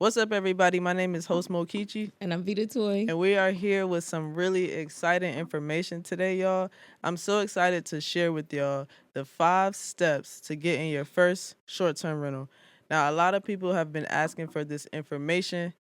What's up, everybody? My name is Host Mokichi, And I'm Vita Toy. and we are here with some really exciting information today, y'all. I'm so excited to share with y'all the 5 steps to getting your first short-term rental. Now, a lot of people have been asking for this information,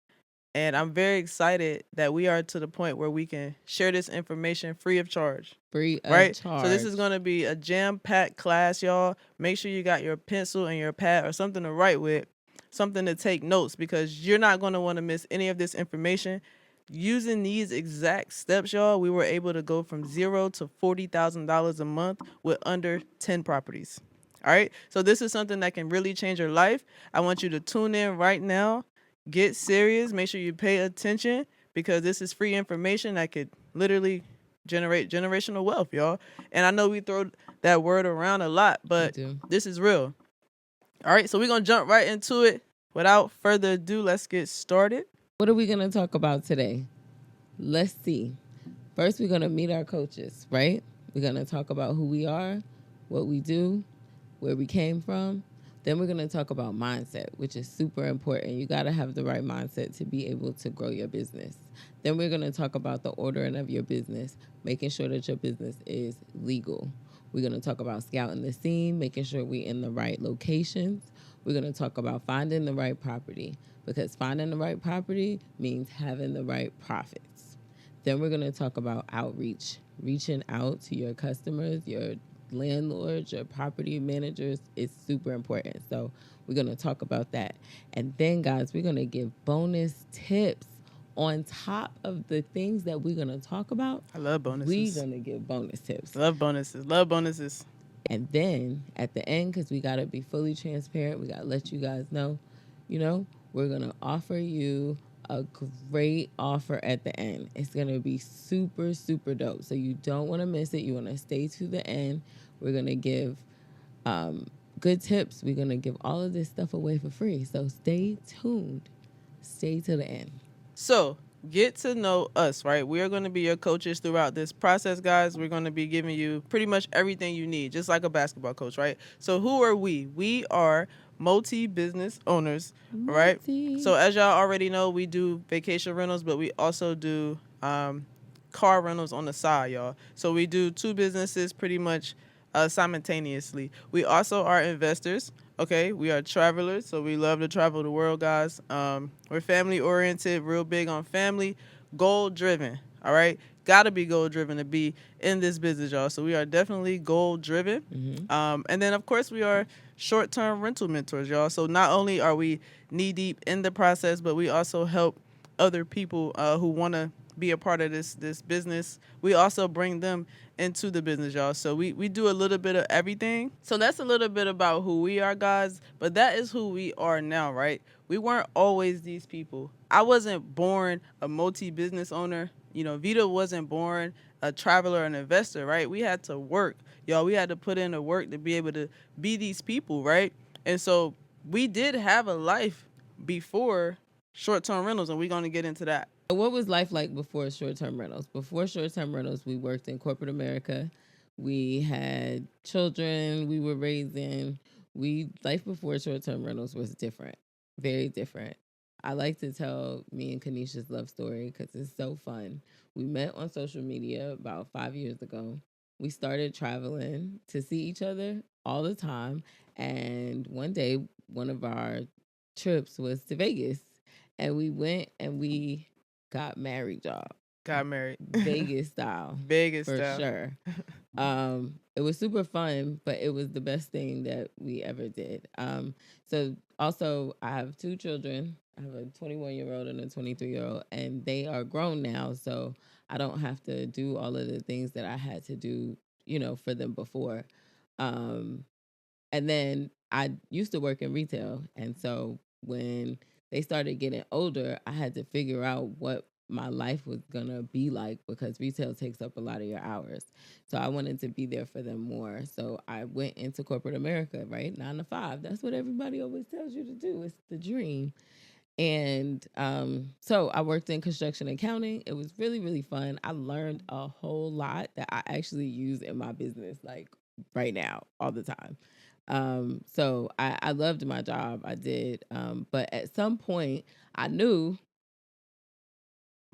and I'm very excited that we are to the point where we can share this information free of charge. Free of Right? So this is charge. going to be a jam-packed class, y'all. Make sure you got your pencil and your pad or something to write with, something to take notes, because you're not going to want to miss any of this information. Using these exact steps, y'all, we were able to go from zero to $40,000 a month with under 10 properties. All right. So this is something that can really change your life. I want you to tune in right now. Get serious. Make sure you pay attention, because this is free information that could literally generate generational wealth, y'all. And I know we throw that word around a lot, but this is real. All right, so we're going to jump right into it. Without further ado, let's get started. What are we going to talk about today? Let's see. First, we're going to meet our coaches, right? We're going to talk about who we are, what we do, where we came from. Then we're going to talk about mindset, which is super important. You got to have the right mindset to be able to grow your business. Then we're going to talk about the ordering of your business, making sure that your business is legal. We're going to talk about scouting the scene, making sure we're in the right locations. We're going to talk about finding the right property, because finding the right property means having the right profits. Then we're going to talk about outreach, reaching out to your customers, your landlords, your property managers is super important. So we're going to talk about that. And then, guys, we're going to give bonus tips on top of the things that we're going to talk about. I love bonuses. We're going to give bonus tips. Love bonuses. Love bonuses. And then at the end, because we got to be fully transparent, we got to let you guys know, we're going to offer you a great offer at the end. It's going to be super, super dope. So you don't want to miss it. You want to stay to the end. We're going to give good tips. We're going to give all of this stuff away for free. So stay tuned. Stay to the end. So get to know us, right? We are going to be your coaches throughout this process, guys. We're going to be giving you pretty much everything you need, just like a basketball coach, right? So who are we? We are multi-business owners, right? So as y'all already know, we do vacation rentals, but we also do car rentals on the side, y'all. So we do 2 businesses pretty much simultaneously. We also are investors. Okay, we are travelers, so we love to travel the world, guys. We're family oriented, real big on family, goal driven. All right, gotta be goal driven to be in this business, y'all. So we are definitely goal driven. And then of course we are short term rental mentors, y'all. So not only are we knee deep in the process, but we also help other people who want to be a part of this business. We also bring them into the business, y'all. So we do a little bit of everything. So that's a little bit about who we are, guys. But that is who we are now, right? We weren't always these people. I wasn't born a multi-business owner. Vita wasn't born a traveler, an investor, right? We had to work, y'all. We had to put in the work to be able to be these people, right? And so we did have a life before short-term rentals, and we're going to get into that. What was life like before short-term rentals? Before short-term rentals, we worked in corporate America. We had children we were raising. Life before short-term rentals was different, very different. I like to tell me and Kanisha's love story because it's so fun. We met on social media about 5 years ago. We started traveling to see each other all the time. And one day, one of our trips was to Vegas. And we went and we got married, y'all. Got married. Vegas style. Vegas for style. sure. It was super fun, but it was the best thing that we ever did. So also I have 2 children. I have a 21-year-old and a 23-year-old, and they are grown now. So I don't have to do all of the things that I had to do, for them before. And then I used to work in retail. And so when they started getting older, I had to figure out what my life was going to be like, because retail takes up a lot of your hours. So I wanted to be there for them more. So I went into corporate America, right? 9 to 5. That's what everybody always tells you to do. It's the dream. And so I worked in construction accounting. It was really, really fun. I learned a whole lot that I actually use in my business, like right now, all the time. So I loved my job. I did. But at some point, I knew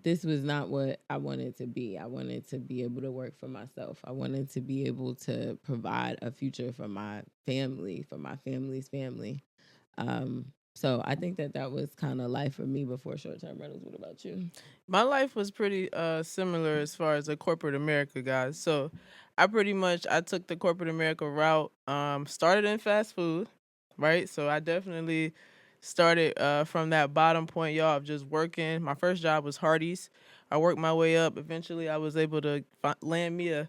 this was not what I wanted to be. I wanted to be able to work for myself. I wanted to be able to provide a future for my family, for my family's family. So I think that was kind of life for me before short-term rentals. What about you? My life was pretty similar as far as the corporate America, guys. So I took the corporate America route. Started in fast food, right? So I definitely started from that bottom point, y'all, of just working. My first job was Hardee's. I worked my way up. Eventually, I was able to land me a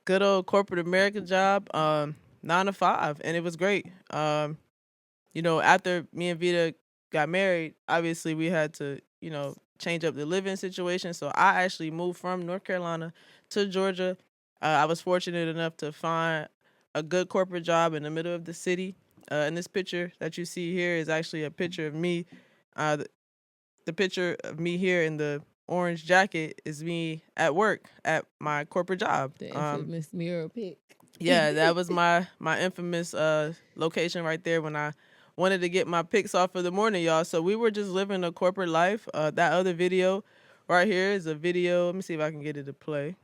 good old corporate America job, 9 to 5, and it was great. After me and Vita got married, obviously we had to, change up the living situation. So I actually moved from North Carolina to Georgia. I was fortunate enough to find a good corporate job in the middle of the city. And this picture that you see here is actually a picture of me. The picture of me here in the orange jacket is me at work at my corporate job. The infamous mirror pic. Yeah, that was my infamous location right there when I wanted to get my pics off for the morning, y'all. So we were just living a corporate life. That other video right here is a video. Let me see if I can get it to play.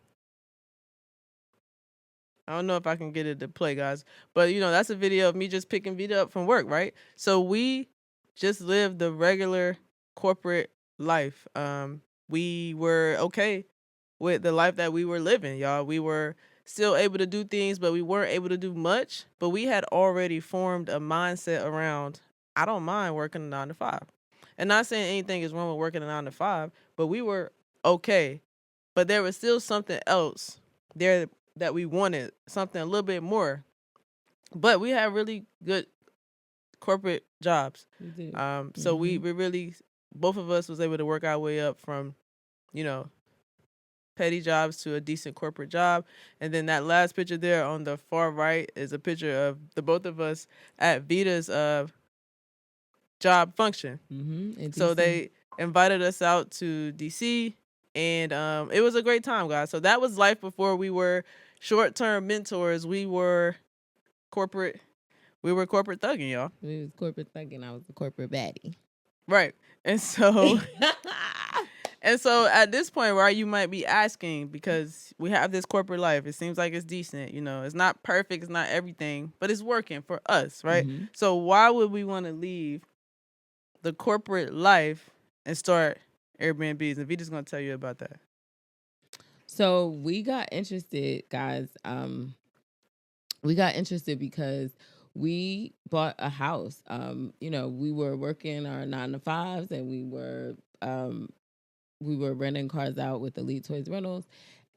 I don't know if I can get it to play, guys. But that's a video of me just picking Vita up from work, right? So we just lived the regular corporate life. We were okay with the life that we were living, y'all. We were still able to do things, but we weren't able to do much. But we had already formed a mindset around, I don't mind working a 9 to 5. And not saying anything is wrong with working a 9 to 5, but we were okay. But there was still something else there that we wanted, something a little bit more. But we had really good corporate jobs. We did. So we really, both of us was able to work our way up from, you know, petty jobs to a decent corporate job. And then that last picture there on the far right is a picture of the both of us at Vita's job function. So they invited us out to DC, and it was a great time, guys. So that was life before we were short-term mentors. We were corporate thugging, y'all. We was corporate thugging. I was a corporate baddie. Right. And so and so at this point, right, you might be asking, because we have this corporate life. It seems like it's decent, it's not perfect, it's not everything, but it's working for us, right? So why would we want to leave the corporate life and start Airbnbs? And Vita's gonna tell you about that. So we got interested, guys. We got interested because we bought a house. We were working our 9 to 5s, and we were renting cars out with Elite Toys Rentals,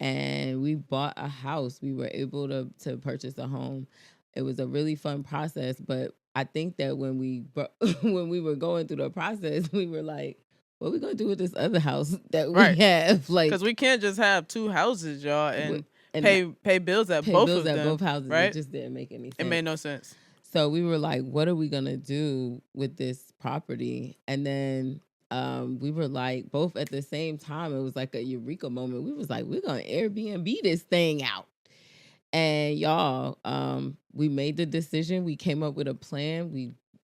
and we bought a house. We were able to purchase a home. It was a really fun process, but I think that when we when we were going through the process, we were like, what are we gonna do with this other house that we have? Like, because we can't just have two houses, y'all, and pay bills at pay both bills of at them, both houses. right? It just didn't make any sense. It made no sense. So we were like, what are we gonna do with this property? And then we were like, both at the same time, it was like a eureka moment. We was like, we're gonna Airbnb this thing out. And y'all, we made the decision. We came up with a plan. We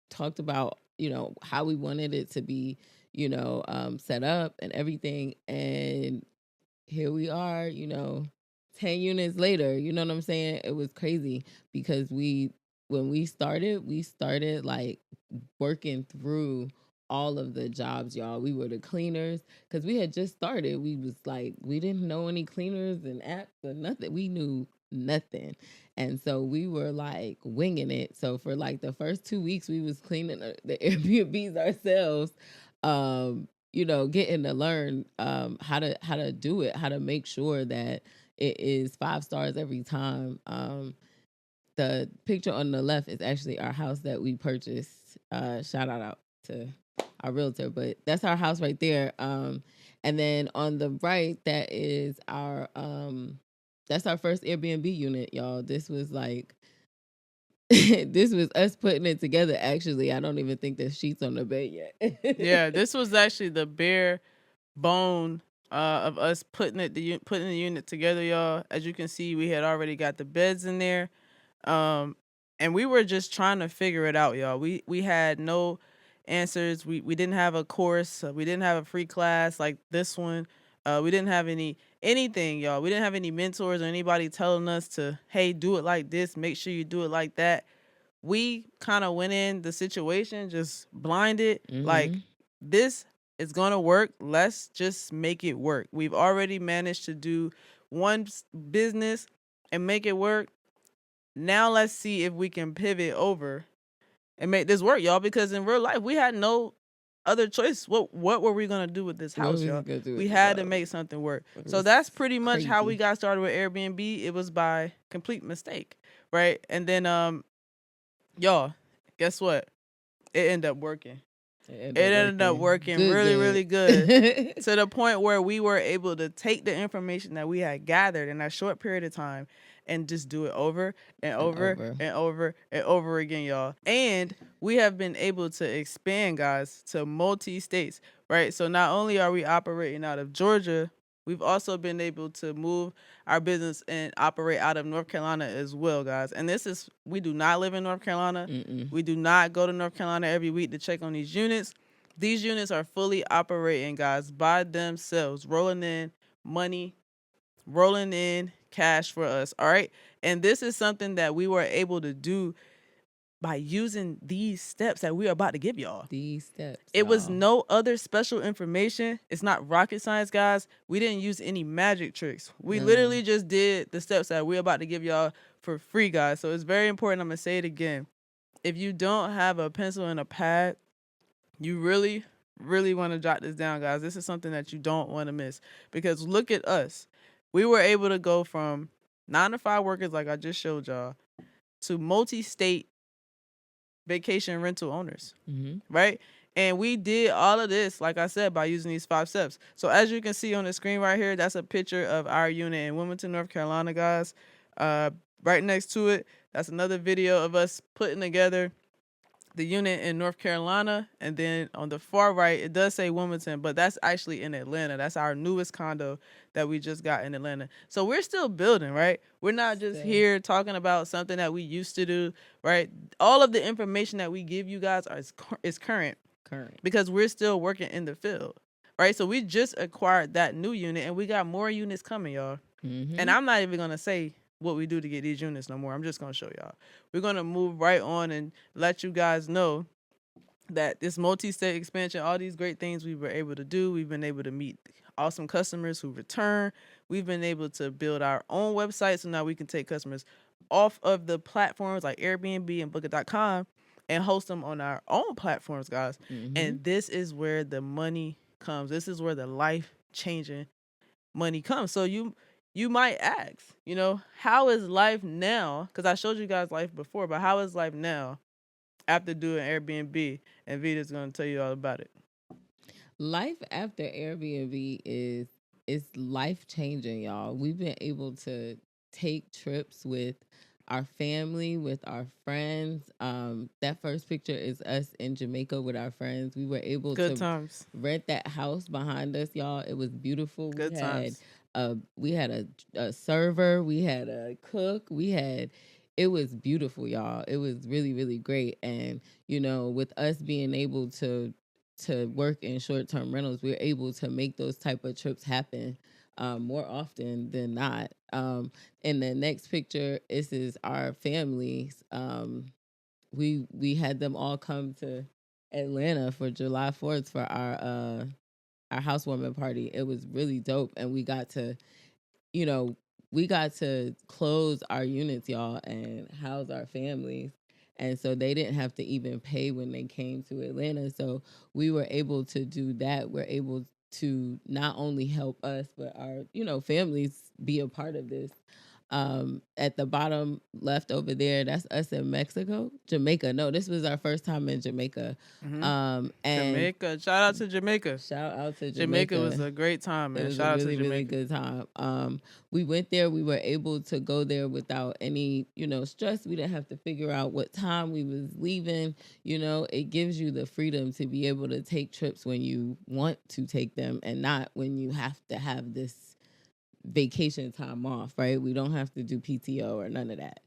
talked about, how we wanted it to be, set up and everything. And here we are, 10 units later. You know what I'm saying? It was crazy because when we started like working through all of the jobs, y'all. We were the cleaners because we had just started. We was like, we didn't know any cleaners and apps or nothing. We knew nothing. And so we were like winging it. So for like the first 2 weeks, we was cleaning the Airbnbs ourselves, getting to learn how to do it, how to make sure that it is 5 stars every time. The picture on the left is actually our house that we purchased. Shout out to our realtor, but that's our house right there. And then on the right, that's our first Airbnb unit, y'all. This was like this was us putting it together. Actually, I don't even think there's sheets on the bed yet. Yeah, this was actually the bare bone of us putting the unit together, y'all. As you can see, we had already got the beds in there. and we were just trying to figure it out, y'all. We had no answers. We didn't have a course. We didn't have a free class like this one. We didn't have anything, y'all. We didn't have any mentors or anybody telling us to, hey, do it like this. Make sure you do it like that. We kind of went in the situation just blinded. Like, this is gonna work. Let's just make it work. We've already managed to do one business and make it work. Now let's see if we can pivot over and make this work, y'all. Because in real life, we had no other choice. What were we gonna do with this What house, was we y'all? gonna do with We this had to house? make something work. It So was that's pretty much how we crazy. got started with Airbnb. It was by complete mistake, right? And then y'all, guess what? It ended up working. It ended up working really, really good to the point where we were able to take the information that we had gathered in that short period of time and just do it over and over and over and over again, y'all. And we have been able to expand, guys, to multi states, right? So not only are we operating out of Georgia, we've also been able to move our business and operate out of North Carolina as well, guys. And this is, we do not live in North Carolina. We do not go to North Carolina every week to check on these units. These units are fully operating, guys, by themselves, rolling in money, rolling in cash for us. All right. And this is something that we were able to do by using these steps that we are about to give y'all. These steps. It was no other special information. It's not rocket science, guys. We didn't use any magic tricks. We literally just did the steps that we're about to give y'all for free, guys. So it's very important. I'm going to say it again. If you don't have a pencil and a pad, you really, really want to jot this down, guys. This is something that you don't want to miss. Because look at us. We were able to go from 9-to-5 workers, like I just showed y'all, to multi-state vacation rental owners, right? And we did all of this, like I said, by using these 5 steps. So as you can see on the screen right here, that's a picture of our unit in Wilmington, North Carolina, guys. Right next to it, that's another video of us putting together the unit in North Carolina. And then on the far right, it does say Wilmington, but that's actually in Atlanta. That's our newest condo that we just got in Atlanta. So we're still building, right? We're not just here talking about something that we used to do, right? All of the information that we give you guys is current because we're still working in the field, right? So we just acquired that new unit and we got more units coming, y'all. And I'm not even going to say what we do to get these units no more. I'm just going to show y'all. We're going to move right on and let you guys know that this multi-state expansion, all these great things we were able to do. We've been able to meet awesome customers who return. We've been able to build our own website, so now we can take customers off of the platforms like Airbnb and Booking.com and host them on our own platforms, guys. And this is where the money comes. This is where the life-changing money comes. So you might ask, how is life now? Because I showed you guys life before, but how is life now after doing Airbnb? And Vita's going to tell you all about it. Life after Airbnb is life changing, y'all. We've been able to take trips with our family, with our friends. That first picture is us in Jamaica with our friends. We were able Good to times. rent that house behind us, y'all. It was beautiful. Good times. We had a server, we had a cook, it was beautiful, y'all. It was really, really great. And, with us being able to work in short-term rentals, we're able to make those type of trips happen more often than not. In the next picture, this is our families. We had them all come to Atlanta for July 4th for our housewarming party. It was really dope, and we got to close our units, y'all, and house our families. And so they didn't have to even pay when they came to Atlanta. So we were able to do that. We're able to not only help us, but our, families be a part of this. At the bottom left over there, that's us in Jamaica. No, this was our first time in Jamaica. And Jamaica. Shout out to Jamaica. Shout out to Jamaica was a great time, man. It was Shout a out really, to Jamaica. really good time. We went there. We were able to go there without any, stress. We didn't have to figure out what time we was leaving. It gives you the freedom to be able to take trips when you want to take them and not when you have to have this vacation time off, right? We don't have to do PTO or none of that.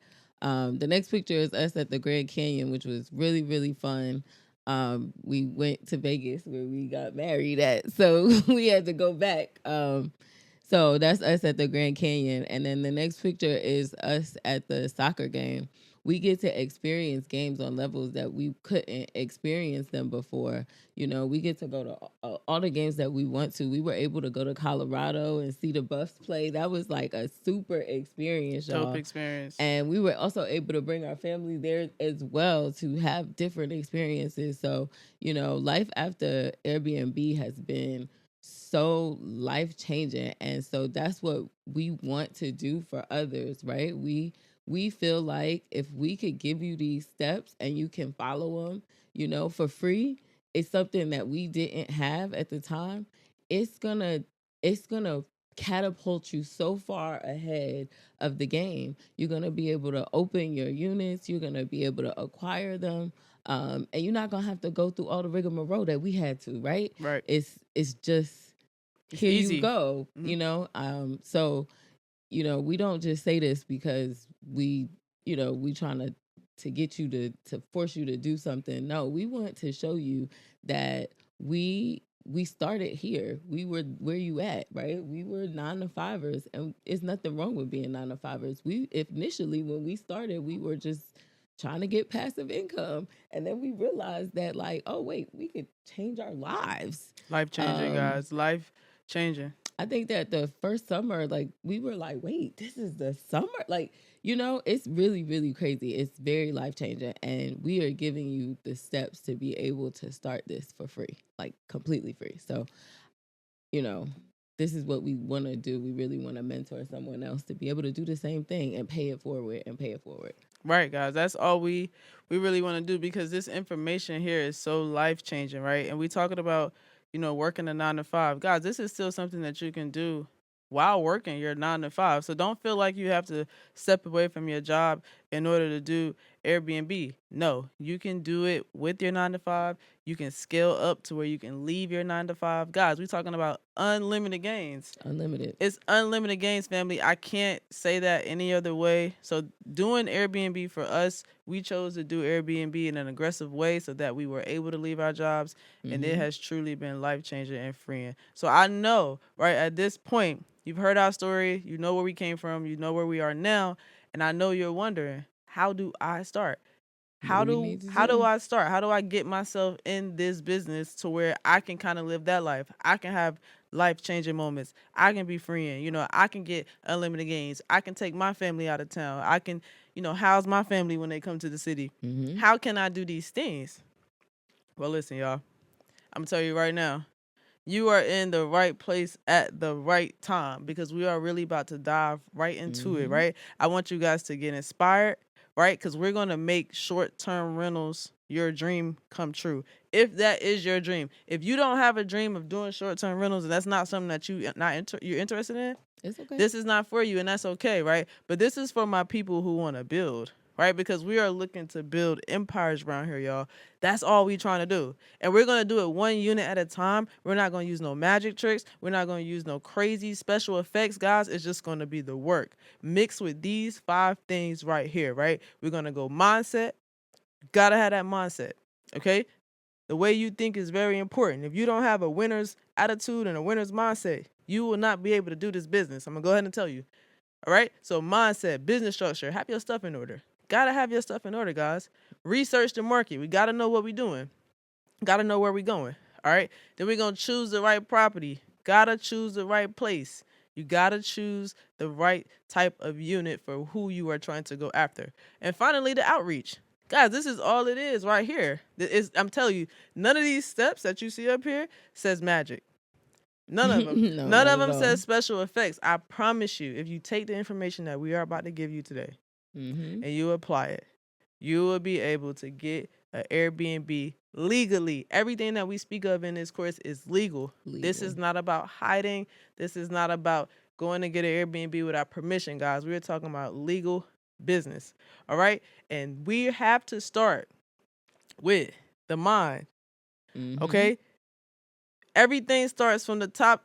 The next picture is us at the Grand Canyon, which was really, really fun. We went to Vegas where we got married at, so we had to go back. So that's us at the Grand Canyon. And then the next picture is us at the soccer game. We get to experience games on levels that we couldn't experience them before. You know, we get to go to all the games that we want to. We were able to go to Colorado and see the Buffs play. That was like a super experience, Dope y'all. experience. And we were also able to bring our family there as well to have different experiences. So, you know, life after Airbnb has been so life changing, and so that's what we want to do for others, right? We feel like if we could give you these steps and you can follow them, you know, for free, it's something that we didn't have at the time. It's gonna it's gonna catapult you so far ahead of the game. You're gonna be able to open your units, you're gonna be able to acquire them, and you're not gonna have to go through all the rigmarole that we had to, right? Right. It's just It's here you easy. go, Mhm. you know. So you know, we don't just say this because we trying to get you to force you to do something. No, we want to show you that we started here. We were where you at, right? We were 9 to 5ers, and it's nothing wrong with being 9 to 5ers. We initially when we started, we were just trying to get passive income, and then we realized that like, oh wait, we could change our lives. Life changing, um guys. Life changing. I think that the first summer, like, we were like, wait, this is the summer? Like, you know, it's really, really crazy. It's very life changing. And we are giving you the steps to be able to start this for free, like completely free. So, you know, this is what we want to do. We really want to mentor someone else to be able to do the same thing and pay it forward and pay it forward. Right, guys. That's all we really want to do because this information here is so life changing, right? And we talking about, working a 9 to 5. Guys, this is still something that you can do while working your 9 to 5. So don't feel like you have to step away from your job in order to do Airbnb. No, you can do it with your 9 to 5. You can scale up to where you can leave your 9 to 5. Guys, we talking about unlimited gains. Unlimited. It's unlimited gains, family. I can't say that any other way. So doing Airbnb for us, we chose to do Airbnb in an aggressive way so that we were able to leave our jobs, and it Mm-hmm. has truly been life changing and freeing. So I know, right at this point, you've heard our story, you know where we came from, you know where we are now, and I know you're wondering, how do I start? What how do we do need to how do do? I start? How do I get myself in this business to where I can kind of live that life? I can have life changing moments. I can be freeing. I can get unlimited gains. I can take my family out of town. I can, house my family when they come to the city. Mm-hmm. How can I do these things? Well, listen, y'all. I'm gonna tell you right now. You are in the right place at the right time because we are really about to dive right into it, Mm-hmm. right? I want you guys to get inspired, right? Because we're going to make short term rentals your dream come true. If that is your dream, if you don't have a dream of doing short term rentals and that's not something that you're interested in, It's okay. this is not for you, and that's okay, right? But this is for my people who want to build, right? Because we are looking to build empires around here, y'all. That's all we trying to do. And we're going to do it one unit at a time. We're not going to use no magic tricks. We're not going to use no crazy special effects, guys. It's just going to be the work mixed with these 5 things right here, right? We're going to go mindset. Gotta have that mindset, okay? The way you think is very important. If you don't have a winner's attitude and a winner's mindset, you will not be able to do this business. I'm going to go ahead and tell you. All right? So, mindset, business structure, have your stuff in order. Got to have your stuff in order, guys. Research the market. We got to know what we're doing. Got to know where we're going. All right? Then we're going to choose the right property. Got to choose the right place. You got to choose the right type of unit for who you are trying to go after. And finally, the outreach. Guys, this is all it is right here. I'm telling you, none of these steps that you see up here says magic. None of them. No, None not of at them all. says special effects. I promise you, if you take the information that we are about to give you today Mm-hmm. and you apply it, you will be able to get an Airbnb legally. Everything that we speak of in this course is legal. This Legal. is not about hiding. This is not about going to get an Airbnb without permission, guys. We're talking about legal business. All right? And we have to start with the mind. Mm-hmm. Okay? Everything starts from the top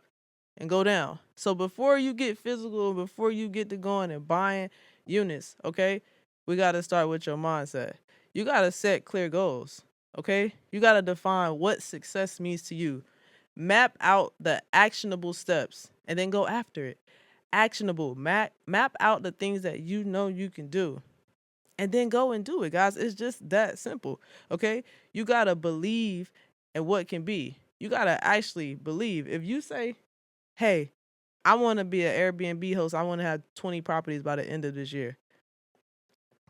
and go down. So before you get physical, before you get to going and buying units, okay, we got to start with your mindset. You got to set clear goals, okay? You got to define what success means to you. Map out the actionable steps and then go after it. Actionable. Map out the things that you know you can do and then go and do it, guys. It's just that simple, okay? You got to believe in what can be. You got to actually believe. If you say, hey, I want to be an Airbnb host, I want to have 20 properties by the end of this year.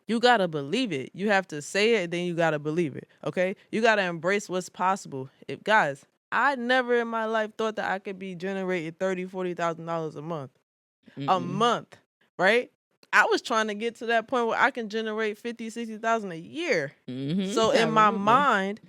You got to believe it. You have to say it, then you got to believe it, okay? You got to embrace what's possible. Guys, I never in my life thought that I could be generating $30,000, $40,000 a month. A month, right? I was trying to get to that point where I can generate 50, 60,000 a year. So I in my remember. mind,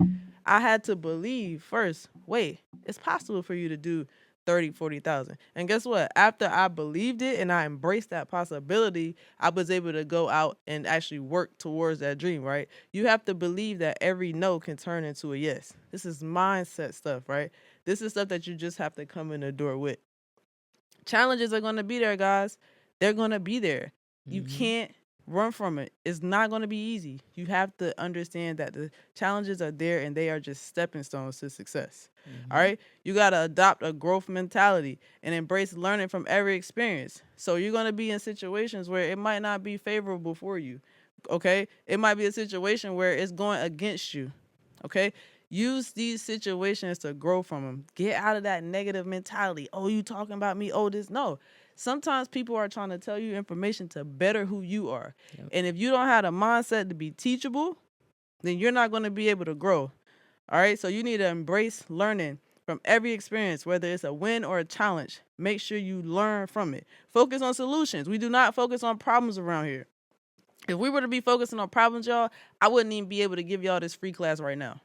I had to believe first, wait, it's possible for you to do 30, 40,000. And guess what? After I believed it and I embraced that possibility, I was able to go out and actually work towards that dream, right? You have to believe that every no can turn into a yes. This is mindset stuff, right? This is stuff that you just have to come in the door with. Challenges are going to be there, guys. They're going to be there. You can't run from it. It's not going to be easy. You have to understand that the challenges are there and they are just stepping stones to success. All right? You got to adopt a growth mentality and embrace learning from every experience. So you're going to be in situations where it might not be favorable for you. Okay? It might be a situation where it's going against you. Okay? Use these situations to grow from them. Get out of that negative mentality. Oh, you talking about me? Oh, this. No. Sometimes people are trying to tell you information to better who you are. Yep. And if you don't have a mindset to be teachable, then you're not going to be able to grow. All right? So you need to embrace learning from every experience, whether it's a win or a challenge. Make sure you learn from it. Focus on solutions. We do not focus on problems around here. If we were to be focusing on problems, y'all, I wouldn't even be able to give y'all this free class right now.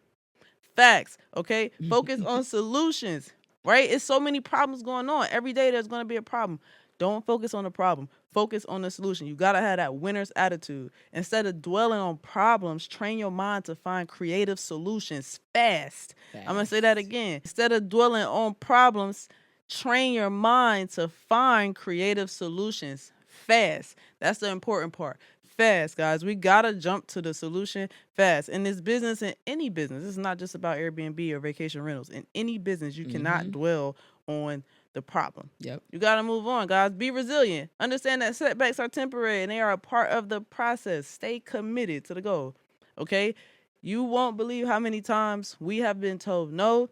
Facts, okay? Focus on solutions, right? It's so many problems going on. Every day there's going to be a problem. Don't focus on the problem. Focus on the solution. You got to have that winner's attitude. Instead of dwelling on problems, train your mind to find creative solutions fast. I'm going to say that again. Instead of dwelling on problems, train your mind to find creative solutions fast. That's the important part. Fast, guys. We gotta jump to the solution fast. In this business, in any business, it's not just about Airbnb or vacation rentals. In any business, you cannot dwell on the problem. Yep. You gotta move on, guys. Be resilient. Understand that setbacks are temporary and they are a part of the process. Stay committed to the goal. Okay? You won't believe how many times we have been told no.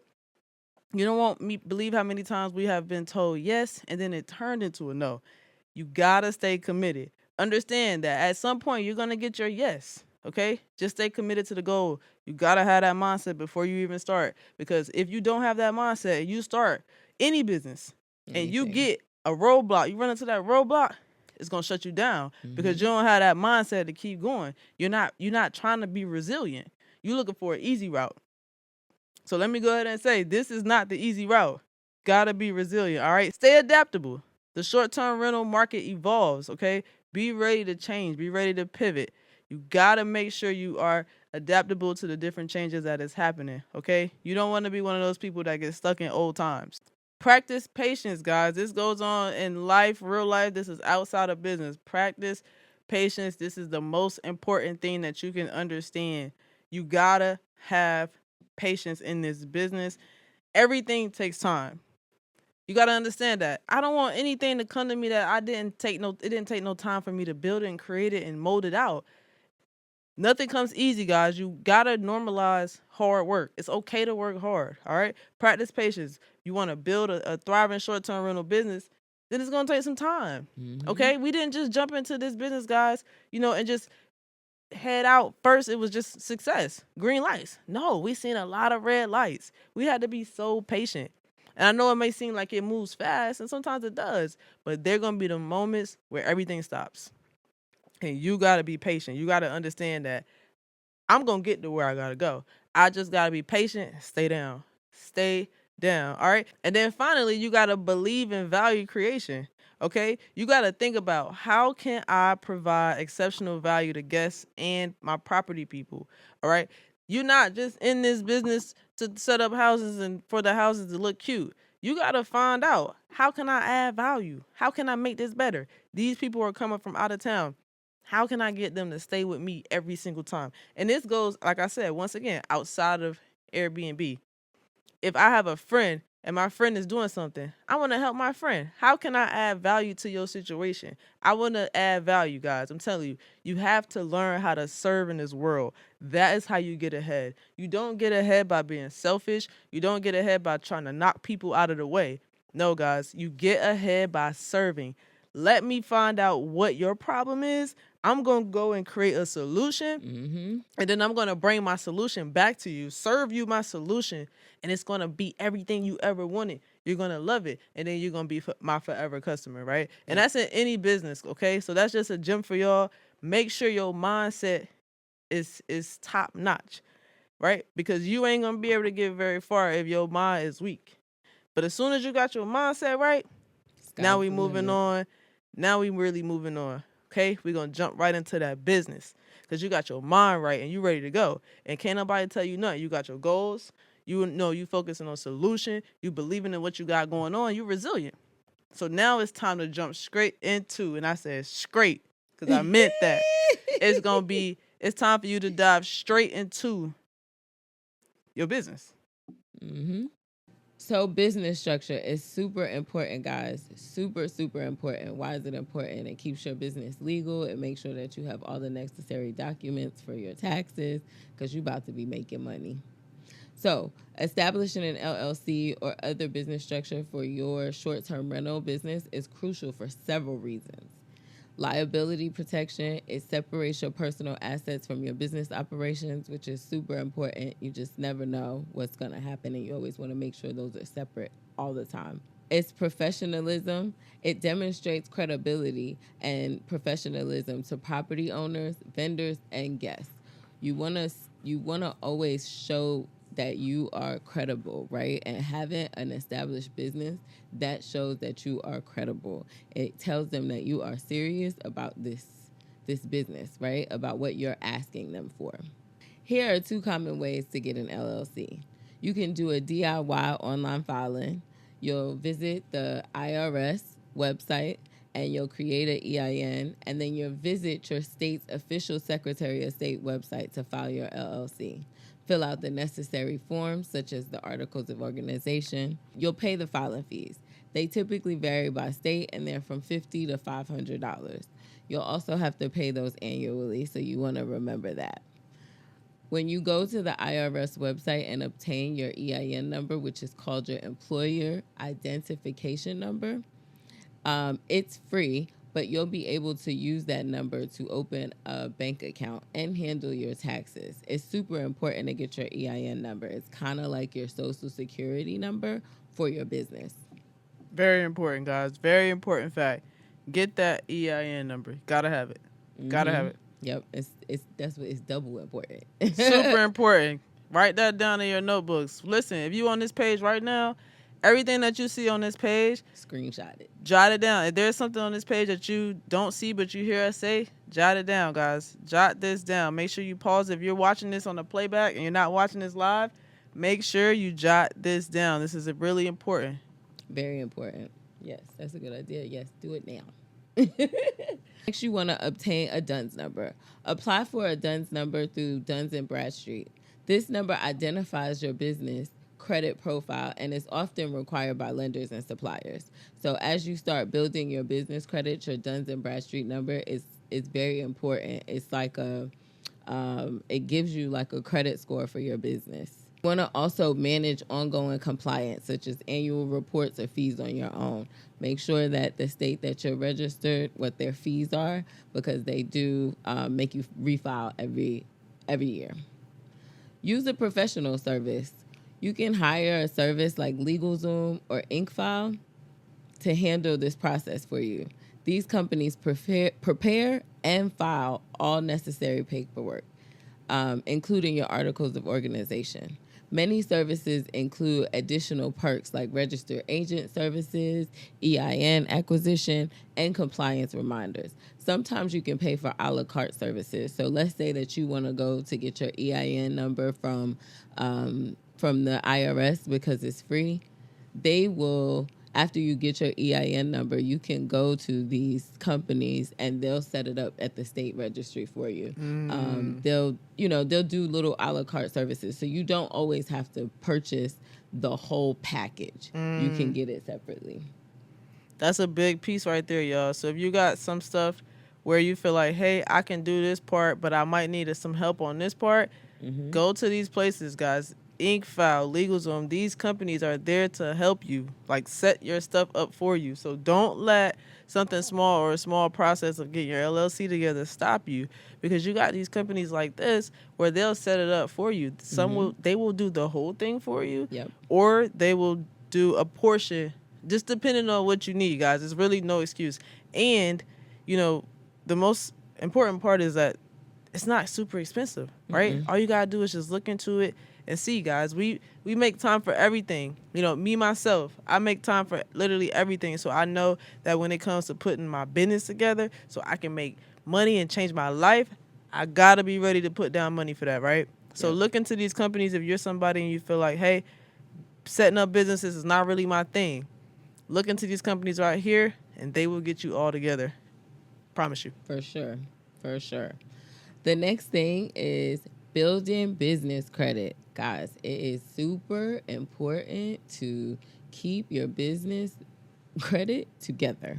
You don't want believe how many times we have been told yes, and then it turned into a no. You gotta stay committed. Understand that at some point you're gonna get your yes. Okay? Just stay committed to the goal. You gotta have that mindset before you even start. Because if you don't have that mindset and you start any business and you get a roadblock, you run into that roadblock, it's gonna shut you down because you don't have that mindset to keep going. You're not trying to be resilient. You're looking for an easy route. So let me go ahead and say this is not the easy route. Gotta be resilient. All right. Stay adaptable. The short-term rental market evolves. Okay. Be ready to change. Be ready to pivot. You gotta make sure you are adaptable to the different changes that is happening. Okay. You don't want to be one of those people that get stuck in old times. Practice patience, guys. This goes on in life, real life. This is outside of business. Practice patience. This is the most important thing that you can understand. You gotta have patience in this business. Everything takes time. You got to understand that. I don't want anything to come to me that it didn't take no time for me to build it and create it and mold it out. Nothing comes easy, guys. You got to normalize hard work. It's okay to work hard, all right? Practice patience. You want to build a thriving short-term rental business, then it's going to take some time, okay? We didn't just jump into this business, guys, and just head out. First, it was just success, green lights. No, we seen a lot of red lights. We had to be so patient. And I know it may seem like it moves fast, and sometimes it does, but there are going to be the moments where everything stops. And you got to be patient. You got to understand that I'm going to get to where I got to go. I just got to be patient and stay down. Stay down, all right? And then finally, you got to believe in value creation, okay? You got to think about how can I provide exceptional value to guests and my property people, all right? You're not just in this business to set up houses and for the houses to look cute. You got to find out, how can I add value? How can I make this better? These people are coming from out of town. How can I get them to stay with me every single time? And this goes, like I said, once again, outside of Airbnb. If I have a friend and my friend is doing something, I want to help my friend. How can I add value to your situation? I want to add value, guys. I'm telling you, you have to learn how to serve in this world. That is how you get ahead. You don't get ahead by being selfish. You don't get ahead by trying to knock people out of the way. No, guys, you get ahead by serving. Let me find out what your problem is. I'm going to go and create a solution. And then I'm going to bring my solution back to you, serve you my solution, and it's going to be everything you ever wanted. You're going to love it, and then you're going to be my forever customer, right? And that's in any business, okay? So that's just a gem for y'all. Make sure your mindset is top notch, right? Because you ain't going to be able to get very far if your mind is weak. But as soon as you got your mindset right, now we moving on. Now we really moving on. Okay, we're gonna jump right into that business because you got your mind right and you ready to go. And can't nobody tell you nothing. You got your goals. You know you focusing on solution. You believing in what you got going on. You resilient. So now it's time to jump straight into, and I said straight because I meant that. It's time for you to dive straight into your business. So business structure is super important, guys. Super, super important. Why is it important? It keeps your business legal. It makes sure that you have all the necessary documents for your taxes because you're about to be making money. So establishing an LLC or other business structure for your short-term rental business is crucial for several reasons. Liability protection, it separates your personal assets from your business operations, which is super important. You just never know what's going to happen, and you always want to make sure those are separate all the time. It's professionalism. It demonstrates credibility and professionalism to property owners, vendors, and guests. You want to always show that you are credible, right? And having an established business, that shows that you are credible. It tells them that you are serious about this business, right? About what you're asking them for. Here are 2 common ways to get an LLC. You can do a DIY online filing. You'll visit the IRS website and you'll create an EIN, and then you'll visit your state's official Secretary of State website to file your LLC. Fill out the necessary forms, such as the articles of organization. You'll pay the filing fees. They typically vary by state, and they're from $50 to $500. You'll also have to pay those annually, so you want to remember that. When you go to the IRS website and obtain your EIN number, which is called your Employer Identification Number, it's free, but you'll be able to use that number to open a bank account and handle your taxes. It's super important to get your EIN number. It's kind of like your social security number for your business. Very important, guys. Very important fact. Get that EIN number. Gotta have it. Gotta have it. Yep, it's double important. Super important. Write that down in your notebooks. Listen, if you on this page right now, everything that you see on this page, Screenshot it. Jot it down. If there's something on this page that you don't see but you hear us say, jot it down, guys. Jot this down. Make sure you pause. If you're watching this on the playback and you're not watching this live, make sure you jot this down. This is really important. Very important. Yes, that's a good idea. Yes, do it now. Next, you want to obtain a DUNS number. Apply for a DUNS number through Duns & Bradstreet. This number identifies your business credit profile and is often required by lenders and suppliers. So as you start building your business credit, your Duns & Bradstreet number is very important. It's like it gives you like a credit score for your business. You want to also manage ongoing compliance, such as annual reports or fees on your own. Make sure that the state that you're registered, what their fees are, because they do make you refile every year. Use a professional service. You can hire a service like LegalZoom or InkFile to handle this process for you. These companies prepare and file all necessary paperwork, including your articles of organization. Many services include additional perks like registered agent services, EIN acquisition, and compliance reminders. Sometimes you can pay for a la carte services. So let's say that you want to go to get your EIN number from the IRS because it's free. They will After you get your EIN number, you can go to these companies and they'll set it up at the state registry for you. They'll do little a la carte services, so you don't always have to purchase the whole package. You can get it separately. That's a big piece right there, y'all. So if you got some stuff where you feel like, hey, I can do this part, but I might need some help on this part, go to these places, guys. InkFile, LegalZoom, these companies are there to help you, like set your stuff up for you. So don't let something small or a small process of getting your LLC together stop you, because you got these companies like this where they'll set it up for you. They will do the whole thing for you, Yep. or they will do a portion, just depending on what you need, guys. There's really no excuse. And the most important part is that it's not super expensive, right? All you gotta do is just look into it and see, guys. We make time for everything. Me myself, I make time for literally everything. So I know that when it comes to putting my business together, so I can make money and change my life, I gotta be ready to put down money for that, right? So look into these companies if you're somebody and you feel like, hey, setting up businesses is not really my thing. Look into these companies right here, and they will get you all together. Promise you. For sure. For sure. The next thing is building business credit. Guys, it is super important to keep your business credit together.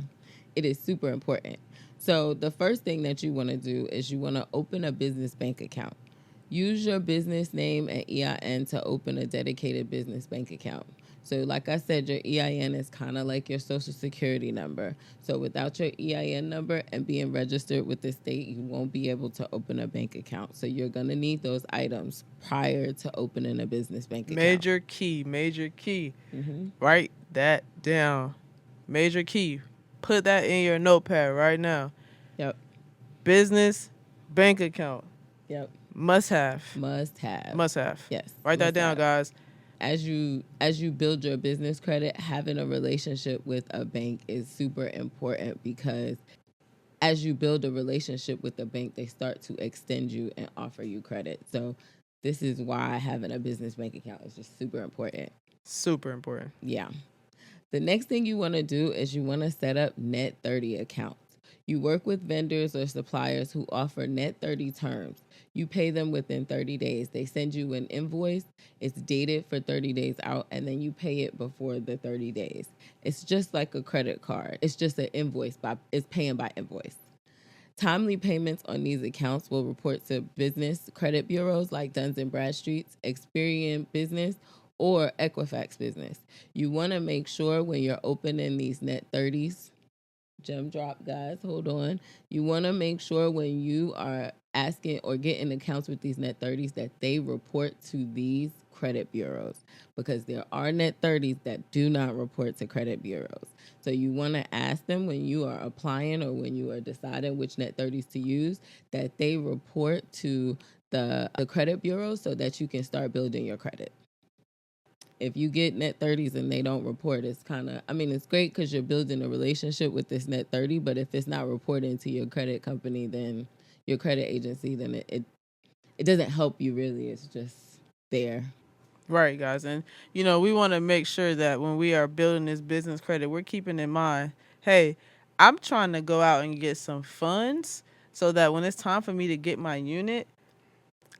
It is super important. So the first thing that you want to do is you want to open a business bank account. Use your business name and EIN to open a dedicated business bank account. So like I said, your EIN is kind of like your social security number. So without your EIN number and being registered with the state, you won't be able to open a bank account. So you're going to need those items prior to opening a business bank account. Major key. Write that down. Major key. Put that in your notepad right now. Yep. Business bank account. Yep. Must have. Yes. Write that down, guys. As you build your business credit, having a relationship with a bank is super important, because as you build a relationship with the bank, they start to extend you and offer you credit. So this is why having a business bank account is just super important. Super important. Yeah. The next thing you want to do is you want to set up net 30 accounts. You work with vendors or suppliers who offer net 30 terms. You pay them within 30 days. They send you an invoice. It's dated for 30 days out, and then you pay it before the 30 days. It's just like a credit card. It's just an invoice. It's paying by invoice. Timely payments on these accounts will report to business credit bureaus like Duns & Bradstreet's, Experian Business, or Equifax Business. You want to make sure when you're opening these net 30s, gem drop, guys, hold on. You want to make sure when you are asking or getting accounts with these net 30s that they report to these credit bureaus, because there are net 30s that do not report to credit bureaus. So you want to ask them when you are applying or when you are deciding which net 30s to use, that they report to the credit bureau so that you can start building your credit. If you get net 30s and they don't report, it's kind of, it's great because you're building a relationship with this net 30, but if it's not reporting to your credit company, then your credit agency, then it doesn't help you really. It's just there. Right, guys. And, we want to make sure that when we are building this business credit, we're keeping in mind, hey, I'm trying to go out and get some funds so that when it's time for me to get my unit,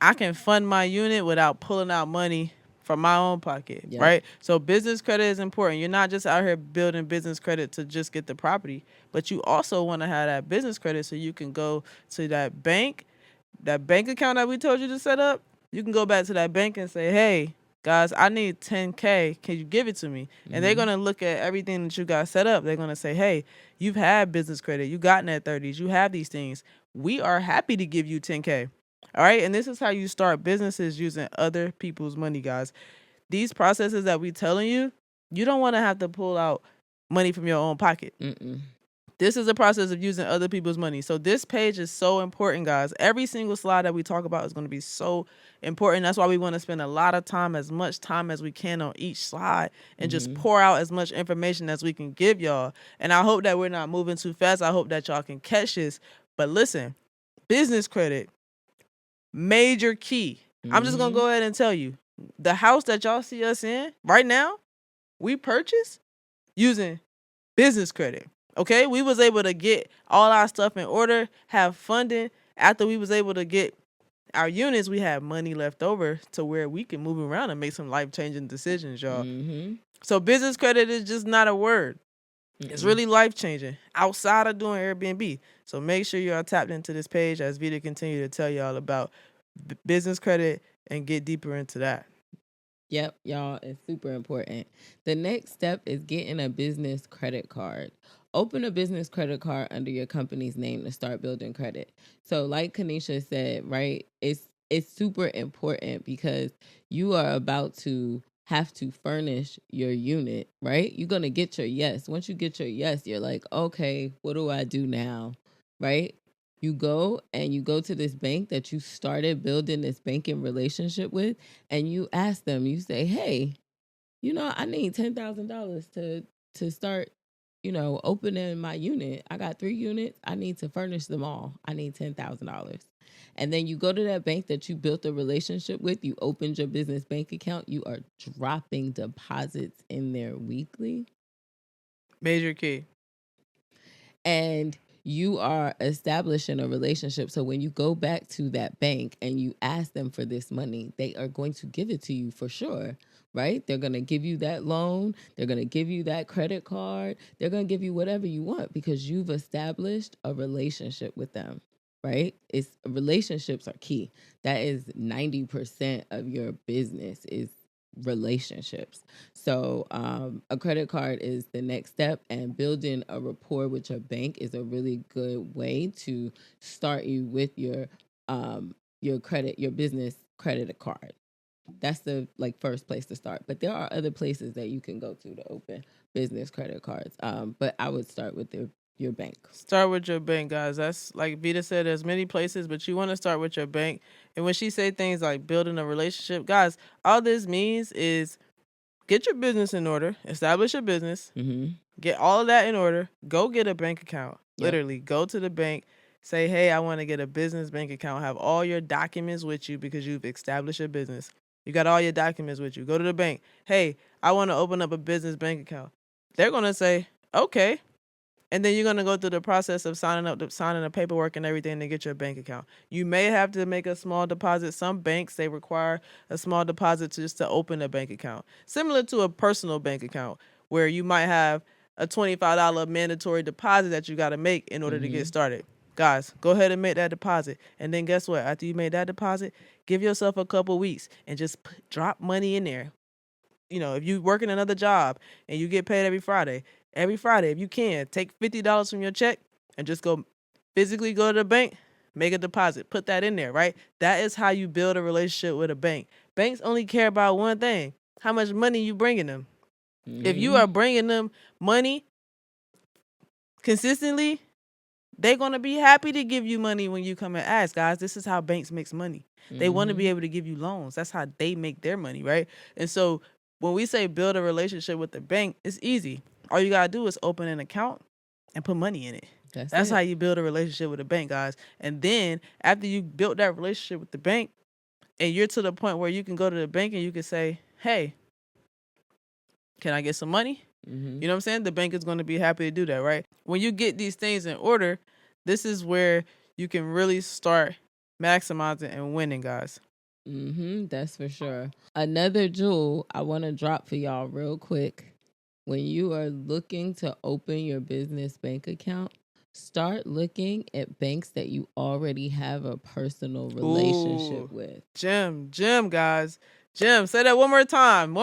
I can fund my unit without pulling out money from my own pocket, right? So business credit is important. You're not just out here building business credit to just get the property, but you also want to have that business credit so you can go to that bank account that we told you to set up. You can go back to that bank and say, hey, guys, I need $10K. Can you give it to me? And they're going to look at everything that you got set up. They're going to say, hey, you've had business credit. You got net 30s. You have these things. We are happy to give you $10K. All right. And this is how you start businesses using other people's money, guys. These processes that we telling you, you don't want to have to pull out money from your own pocket. This is a process of using other people's money. So this page is so important, guys. Every single slide that we talk about is going to be so important. That's why we want to spend a lot of time, as much time as we can on each slide, and just pour out as much information as we can give y'all. And I hope that we're not moving too fast. I hope that y'all can catch this. But listen, business credit, major key. I'm just going to go ahead and tell you, the house that y'all see us in right now, we purchased, using business credit. Okay, we was able to get all our stuff in order, have funding. After we was able to get our units, we had money left over to where we can move around and make some life-changing decisions, y'all. Mm-hmm. So business credit is just not a word. It's really life-changing outside of doing Airbnb. So make sure you are tapped into this page as Vita continue to tell y'all about business credit and get deeper into that. Yep, y'all, it's super important. The next step is getting a business credit card. Open a business credit card under your company's name to start building credit. So, like Kanisha said, right, it's super important because you are about to have to furnish your unit, right? You're gonna get your yes. Once you get your yes, you're like, okay, what do I do now? Right? You go and you go to this bank that you started building this banking relationship with, and you ask them, you say, hey, I need $10,000 to start, opening my unit. I got 3 units. I need to furnish them all. I need $10,000. And then you go to that bank that you built a relationship with, you opened your business bank account, you are dropping deposits in there weekly. Major key. And you are establishing a relationship. So when you go back to that bank and you ask them for this money, they are going to give it to you for sure, right? They're going to give you that loan. They're going to give you that credit card. They're going to give you whatever you want because you've established a relationship with them, right? Relationships are key. That is 90% of your business is relationships. So a credit card is the next step, and building a rapport with your bank is a really good way to start you with your business credit card. That's the first place to start. But there are other places that you can go to open business credit cards. But I would start with your bank. Start with your bank, guys. That's like Vita said, there's many places, but you want to start with your bank. And when she say things like building a relationship, guys, all this means is get your business in order, establish a business, get all of that in order, go get a bank account. Yep. Literally, go to the bank, say, hey, I want to get a business bank account, have all your documents with you because you've established a business. You got all your documents with you. Go to the bank. Hey, I want to open up a business bank account. They're going to say, okay. And then you're going to go through the process of signing the paperwork and everything to get your bank account. You may have to make a small deposit. Some banks, they require a small deposit just to open a bank account. Similar to a personal bank account where you might have a $25 mandatory deposit that you got to make in order to get started. Guys, go ahead and make that deposit. And then guess what? After you made that deposit, give yourself a couple weeks and just drop money in there. If you working another job and you get paid every Friday, if you can, take $50 from your check and just physically go to the bank, make a deposit, put that in there, right? That is how you build a relationship with a bank. Banks only care about one thing: how much money you bringing them. If you are bringing them money consistently, they're going to be happy to give you money when you come and ask. Guys, this is how banks make money. They want to be able to give you loans. That's how they make their money, right? And so when we say build a relationship with the bank, it's easy. All you got to do is open an account and put money in it. That's how you build a relationship with a bank, guys. And then after you built that relationship with the bank and you're to the point where you can go to the bank and you can say, hey, can I get some money? You know what I'm saying? The bank is going to be happy to do that, right? When you get these things in order, this is where you can really start maximizing and winning, guys. That's for sure. Another jewel I want to drop for y'all real quick. When you are looking to open your business bank account, start looking at banks that you already have a personal relationship with. Jim, guys. Jim, say that one more time.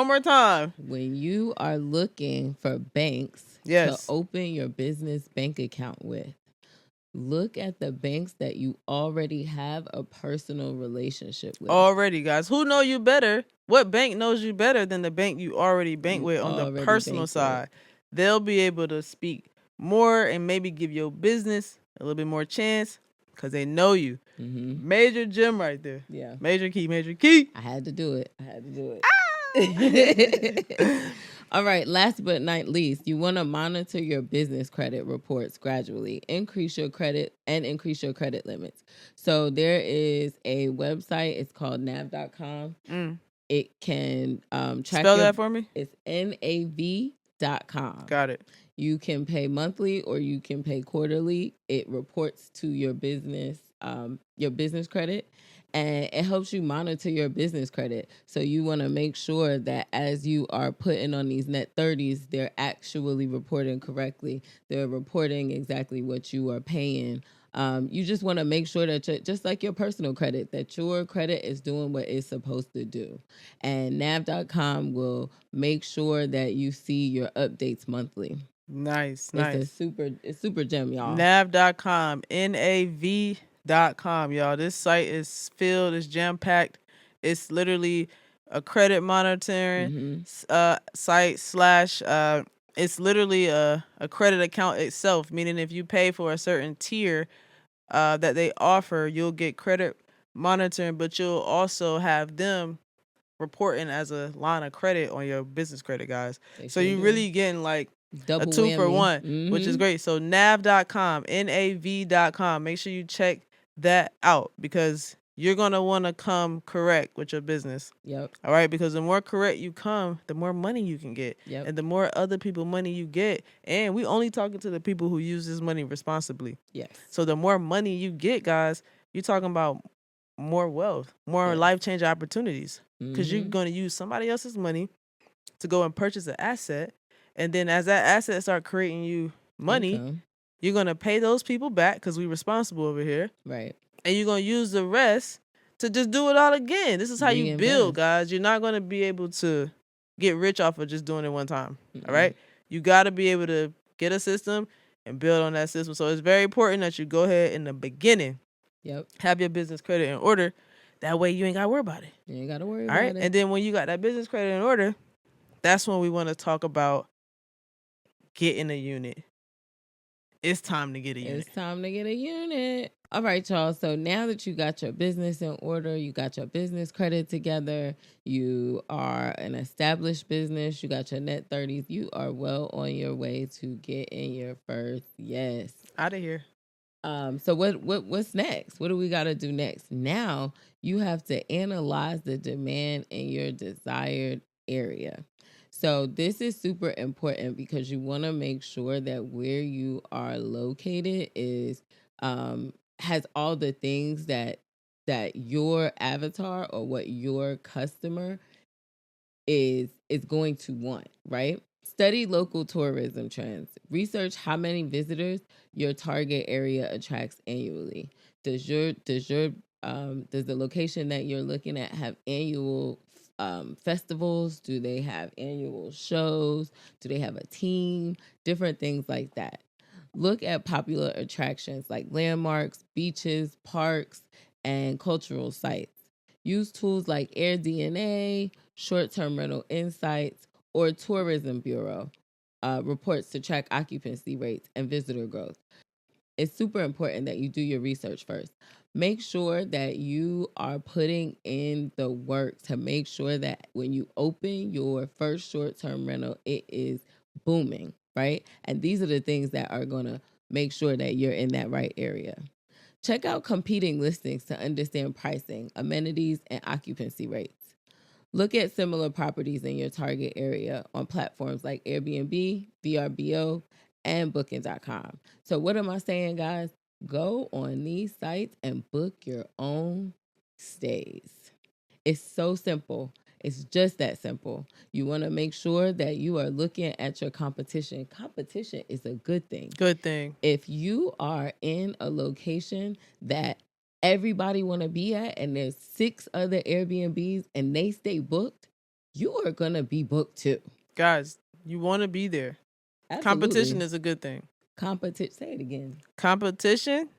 When you are looking for banks to open your business bank account with, look at the banks that you already have a personal relationship with. Already, guys. Who know you better? What bank knows you better than the bank you already bank with on the personal side? They'll be able to speak more and maybe give your business a little bit more chance because they know you. Major Jim right there. Yeah. Major key. I had to do it. All right, last but not least, you want to monitor your business credit reports gradually. Increase your credit limits. So there is a website. It's called nav.com. It can track Spell that for me. It's NAV.com. nav.com. Got it. You can pay monthly or you can pay quarterly. It reports to your business credit, and it helps you monitor your business credit. So you want to make sure that as you are putting on these net 30s, they're actually reporting correctly. They're reporting exactly what you are paying. You just want to make sure that just like your personal credit, that your credit is doing what it's supposed to do. And nav.com will make sure that you see your updates monthly. Nice. It's super gem, y'all. Nav.com, NAV.com, y'all. This site is filled, it's jam packed. It's literally a credit monitoring site slash. It's literally a credit account itself, meaning if you pay for a certain tier that they offer, you'll get credit monitoring, but you'll also have them reporting as a line of credit on your business credit, guys. So you really getting like double a 2 for whammy. 1, which is great. So nav.com, NAV.com. Make sure you check that out because you're going to want to come correct with your business. Yep. All right. Because the more correct you come, the more money you can get. Yep. And the more other people money you get. And we only talking to the people who use this money responsibly. Yes. So the more money you get, guys, you're talking about more wealth, more life-changing opportunities. Because you're going to use somebody else's money to go and purchase an asset. And then as that asset start creating you money, you're going to pay those people back because we're responsible over here. Right. And you're going to use the rest to just do it all again. This is how you build, guys. You're not going to be able to get rich off of just doing it one time. All right? You got to be able to get a system and build on that system. So it's very important that you go ahead in the beginning, have your business credit in order. That way you ain't got to worry about it. You ain't got to worry about it. And then when you got that business credit in order, that's when we want to talk about getting a unit. It's time to get a unit. It's time to get a unit. All right, y'all. So now that you got your business in order, you got your business credit together, you are an established business, you got your net 30s, you are well on your way to getting your first yes. Out of here. So what's next? What do we got to do next? Now you have to analyze the demand in your desired area. So this is super important because you want to make sure that where you are located is has all the things that your avatar or what your customer is going to want, right? Study local tourism trends. Research how many visitors your target area attracts annually. Does the location that you're looking at have annual festivals? Do they have annual shows? Do they have a team? Different things like that. Look at popular attractions like landmarks, beaches, parks, and cultural sites. Use tools like AirDNA, short-term rental insights, or Tourism Bureau reports to track occupancy rates and visitor growth. It's super important that you do your research first. Make sure that you are putting in the work to make sure that when you open your first short-term rental, it is booming, right? And these are the things that are going to make sure that you're in that right area. Check out competing listings to understand pricing, amenities, and occupancy rates. Look at similar properties in your target area on platforms like Airbnb, VRBO, and Booking.com. So what am I saying, guys? Go on these sites and book your own stays. It's so simple. It's just that simple. You want to make sure that you are looking at your competition. Competition is a good thing. Good thing. If you are in a location that everybody want to be at and there's 6 other Airbnbs and they stay booked, you are going to be booked too. Guys, you want to be there. Absolutely. Competition is a good thing. Say it again. Competition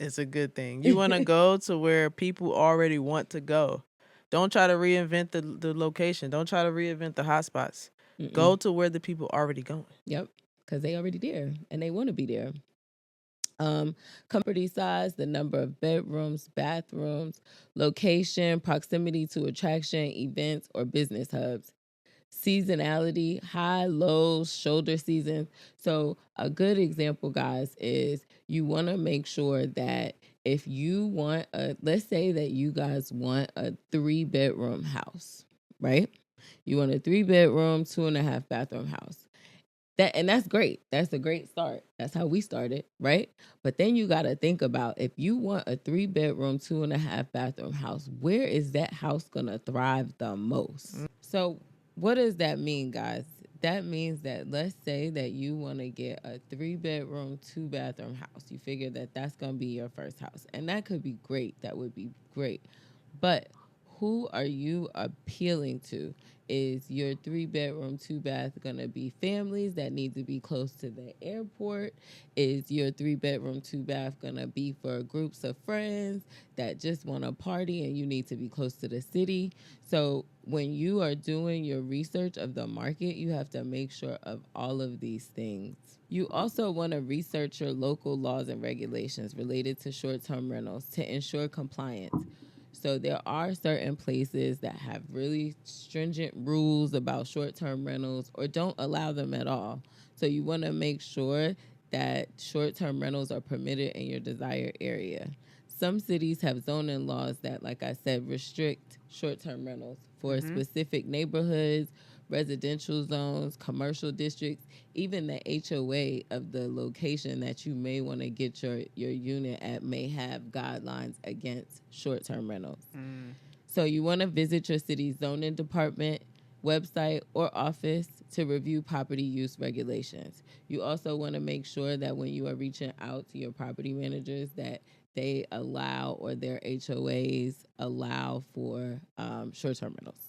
is a good thing. You want to go to where people already want to go. Don't try to reinvent the location. Don't try to reinvent the hotspots. Go to where the people already going. Yep, because they already there and they want to be there. Company size, the number of bedrooms, bathrooms, location, proximity to attraction, events, or business hubs. Seasonality, high, low, shoulder seasons. So a good example, guys, is you want to make sure that if you want let's say that you guys want a 3-bedroom house, right? You want a 3-bedroom, 2.5 bathroom house. that's great. That's a great start. That's how we started, right? But then you got to think about, if you want a 3-bedroom, 2.5 bathroom house, where is that house gonna thrive the most? So what does that mean, guys? That means that, let's say that you want to get a 3-bedroom, 2-bathroom house. You figure that that's gonna be your first house, and that could be great. That would be great. But who are you appealing to? Is your 3-bedroom, 2-bath gonna be families that need to be close to the airport? Is your 3-bedroom, 2-bath gonna be for groups of friends that just want to party and you need to be close to the city? So when you are doing your research of the market, you have to make sure of all of these things. You also want to research your local laws and regulations related to short-term rentals to ensure compliance. So there are certain places that have really stringent rules about short-term rentals or don't allow them at all. So you want to make sure that short-term rentals are permitted in your desired area. Some cities have zoning laws that, like I said, restrict short-term rentals for specific neighborhoods, residential zones, commercial districts, even the HOA of the location that you may want to get your unit at may have guidelines against short-term rentals. So you want to visit your city's zoning department website or office to review property use regulations. You also want to make sure that when you are reaching out to your property managers, that they allow, or their HOAs allow for short-term rentals.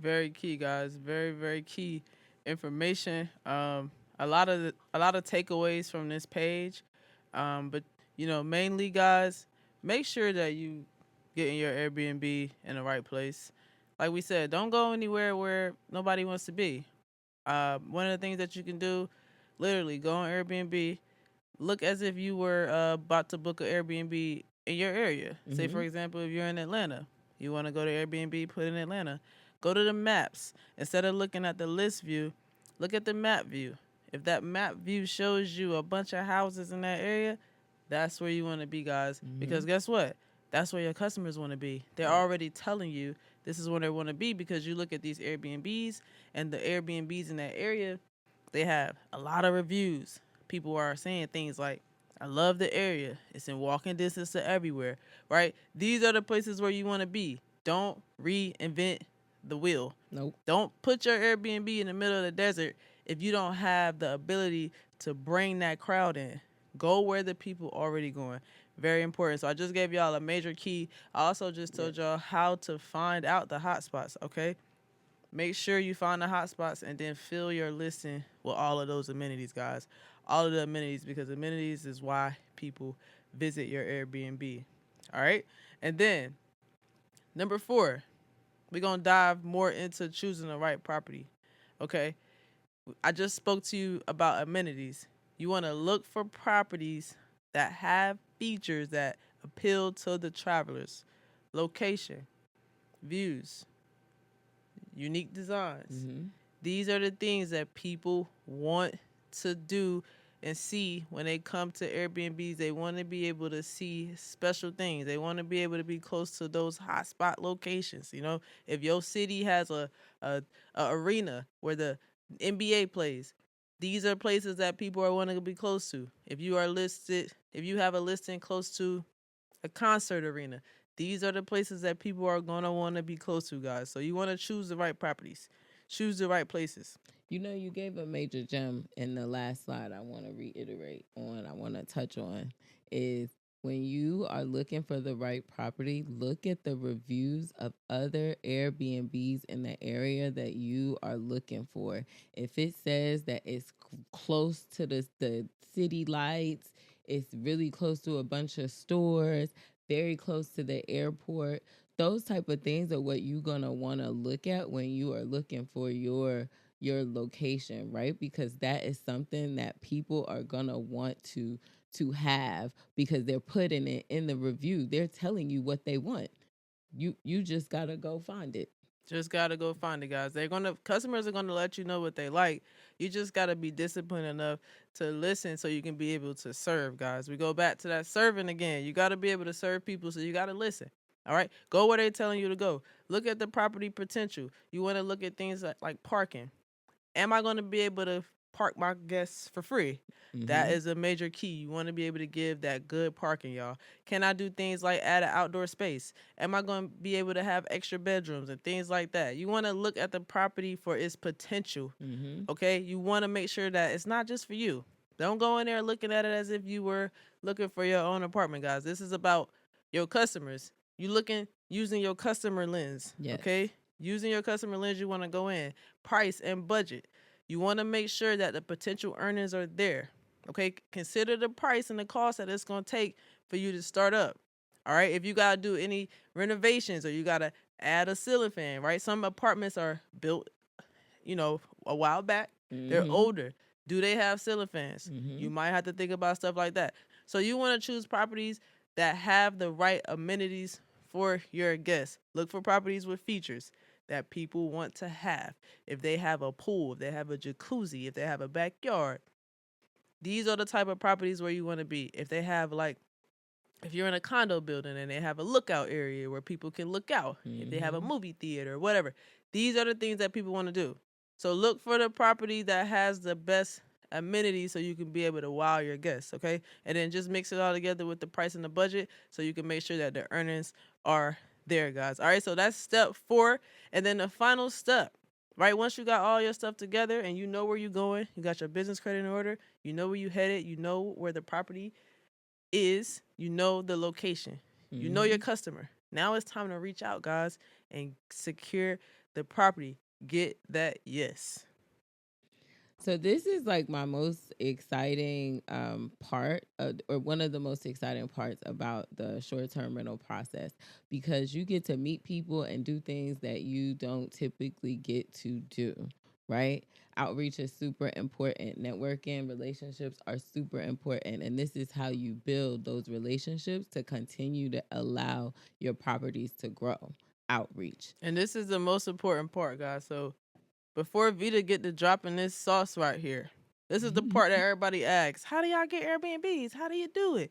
Very key, guys. Very, very key information. A lot of takeaways from this page. But mainly, guys, make sure that you get in your Airbnb in the right place. Like we said, don't go anywhere where nobody wants to be. One of the things that you can do, literally, go on Airbnb, look as if you were about to book an Airbnb in your area. Say, for example, if you're in Atlanta, you want to go to Airbnb, put in Atlanta. Go to the maps. Instead of looking at the list view, look at the map view. If that map view shows you a bunch of houses in that area, that's where you want to be, guys. Because guess what? That's where your customers want to be. They're already telling you this is where they want to be, because you look at these Airbnbs, and the Airbnbs in that area, they have a lot of reviews. People are saying things like, I love the area. It's in walking distance to everywhere, right? These are the places where you want to be. Don't reinvent the wheel. Nope. Don't put your Airbnb in the middle of the desert if you don't have the ability to bring that crowd in. Go where the people already going. Very important. So I just gave y'all a major key. I also just told y'all how to find out the hotspots, okay? Make sure you find the hotspots and then fill your listing with all of those amenities, guys. All of the amenities, because amenities is why people visit your Airbnb. All right? And then, number 4, we're going to dive more into choosing the right property. Okay? I just spoke to you about amenities. You want to look for properties that have features that appeal to the travelers. Location, views, unique designs. These are the things that people want to do and see when they come to Airbnbs. They want to be able to see special things. They want to be able to be close to those hotspot locations. If your city has a arena where the NBA plays, these are places that people are wanting to be close to. If you have a listing close to a concert arena, these are the places that people are going to want to be close to, guys. So you want to choose the right properties. Choose the right places. You gave a major gem in the last slide. I want to reiterate on, I want to touch on, is when you are looking for the right property, look at the reviews of other Airbnbs in the area that you are looking for. If it says that it's close to the city lights, it's really close to a bunch of stores, very close to the airport, those type of things are what you're going to want to look at when you are looking for your location, right? Because that is something that people are gonna want to have, because they're putting it in the review. They're telling you what they want. You just gotta go find it. Just gotta go find it, guys. Customers are gonna let you know what they like. You just gotta be disciplined enough to listen so you can be able to serve, guys. We go back to that serving again. You gotta be able to serve people, so you gotta listen. All right, go where they're telling you to go. Look at the property potential. You want to look at things like parking. Am I going to be able to park my guests for free. That is a major key. You want to be able to give that good parking, y'all. Can I do things like add an outdoor space? Am I going to be able to have extra bedrooms and things like that? You want to look at the property for its potential. Okay? You want to make sure that it's not just for you. Don't go in there looking at it as if you were looking for your own apartment, guys. This is about your customers. You looking using your customer lens. Yes. Okay? Using your customer lens, you want to go in. Price and budget. You want to make sure that the potential earnings are there. Okay? Consider the price and the cost that it's going to take for you to start up. All right? If you got to do any renovations or you got to add a ceiling fan, right? Some apartments are built, a while back. They're older. Do they have ceiling fans? You might have to think about stuff like that. So you want to choose properties that have the right amenities for your guests. Look for properties with features that people want to have. If they have a pool, if they have a jacuzzi, if they have a backyard, these are the type of properties where you want to be. If they have if you're in a condo building and they have a lookout area where people can look out, if they have a movie theater, whatever, these are the things that people want to do. So look for the property that has the best amenities so you can be able to wow your guests, okay? And then just mix it all together with the price and the budget so you can make sure that the earnings are there, guys. All right, so that's step 4. And then the final step, right? Once you got all your stuff together and you know where you're going, you got your business credit in order, you know where you headed, you know where the property is, you know the location, you know your customer. Now it's time to reach out, guys, and secure the property. Get that yes. So this is like my most exciting part, or one of the most exciting parts about the short-term rental process, because you get to meet people and do things that you don't typically get to do, right? Outreach is super important. Networking, relationships are super important. And this is how you build those relationships to continue to allow your properties to grow. Outreach. And this is the most important part, guys. So before Vita get to dropping this sauce right here, this is the part that everybody asks. How do y'all get Airbnbs? How do you do it?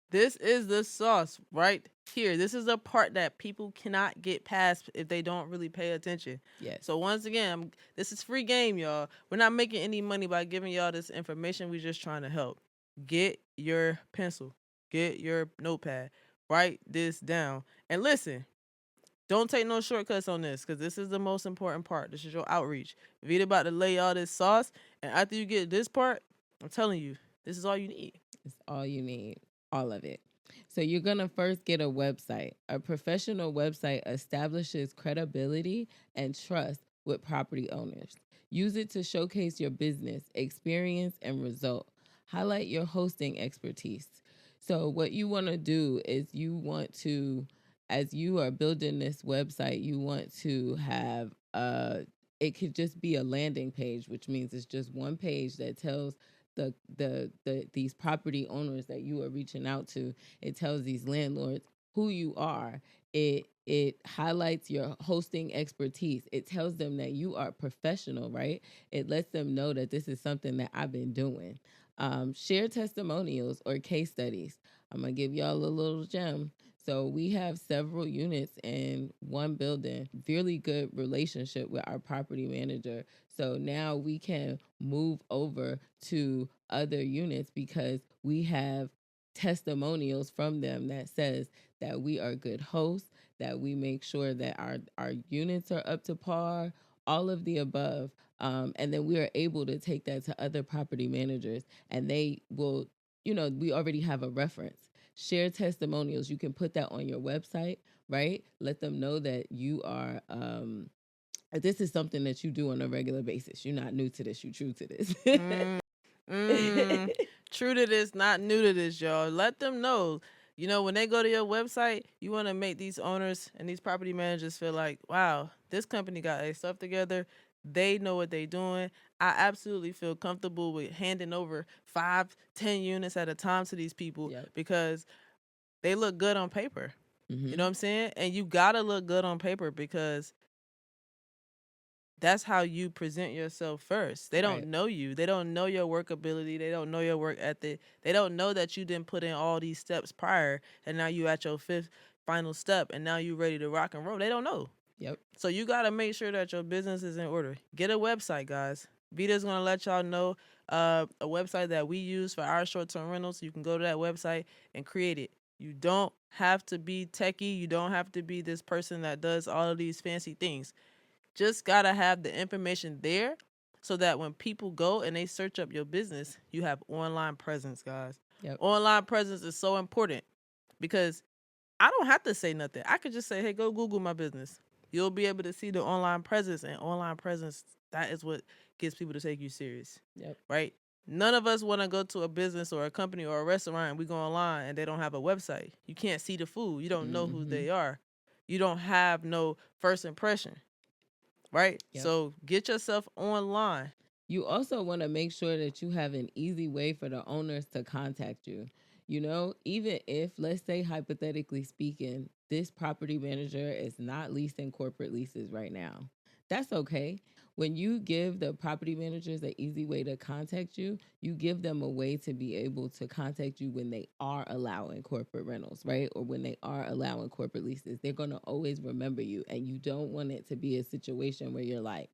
This is the sauce right here. This is the part that people cannot get past if they don't really pay attention. Yes. So once again, this is free game, y'all. We're not making any money by giving y'all this information. We're just trying to help. Get your pencil. Get your notepad. Write this down. And listen, don't take no shortcuts on this because this is the most important part. This is your outreach. Vita about to lay all this sauce. And after you get this part, I'm telling you, this is all you need. It's all you need. All of it. So you're going to first get a website. A professional website establishes credibility and trust with property owners. Use it to showcase your business, experience, and result. Highlight your hosting expertise. So what you want to do is you want to, as you are building this website, you want to have it could just be a landing page, which means it's just one page that tells these property owners that you are reaching out to. It tells these landlords who you are. It highlights your hosting expertise. It tells them that you are professional, right? It lets them know that this is something that I've been doing. Share testimonials or case studies. I'm gonna give y'all a little gem. So we have several units in one building, really good relationship with our property manager. So now we can move over to other units because we have testimonials from them that says that we are good hosts, that we make sure that our units are up to par, all of the above. And then we are able to take that to other property managers and they will, we already have a reference. Share testimonials. You can put that on your website, right? Let them know that you are, this is something that you do on a regular basis. You're not new to this. You're true to this. True to this, not new to this, y'all. Let them know. When they go to your website, you want to make these owners and these property managers feel like, wow, this company got their stuff together. They know what they're doing. I absolutely feel comfortable with handing over 5, 10 units at a time to these people because they look good on paper. You know what I'm saying? And you got to look good on paper because that's how you present yourself first. They don't know you. They don't know your work ability. They don't know your work ethic. They don't know that you didn't put in all these steps prior and now you at your 5th final step and now you ready to rock and roll. They don't know. Yep. So you got to make sure that your business is in order. Get a website, guys. Vita's gonna let y'all know a website that we use for our short-term rentals. You can go to that website and create it. You don't have to be techie. You don't have to be this person that does all of these fancy things. Just gotta have the information there so that when people go and they search up your business, you have online presence, guys. Yep. Online presence is so important because I don't have to say nothing. I could just say, hey, go Google my business. You'll be able to see the online presence, and online presence, that is what gets people to take you serious. Yep. Right? None of us want to go to a business or a company or a restaurant and we go online and they don't have a website. You can't see the food. You don't know who they are. You don't have no first impression. Right? Yep. So get yourself online. You also want to make sure that you have an easy way for the owners to contact you. You know, even if, let's say, hypothetically speaking, this property manager is not leasing corporate leases right now, that's okay. When you give the property managers an easy way to contact you, you give them a way to be able to contact you when they are allowing corporate rentals, right? Or when they are allowing corporate leases. They're going to always remember you. And you don't want it to be a situation where you're like,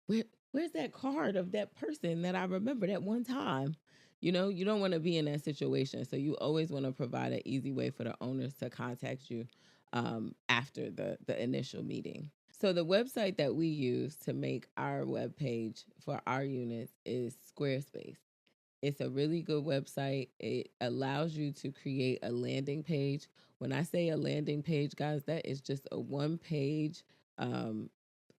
where's that card of that person that I remember that one time? You know, you don't want to be in that situation. So you always want to provide an easy way for the owners to contact you after the initial meeting. So the website that we use to make our web page for our units is Squarespace. It's a really good website. It allows you to create a landing page. When I say a landing page, guys, that is just a one page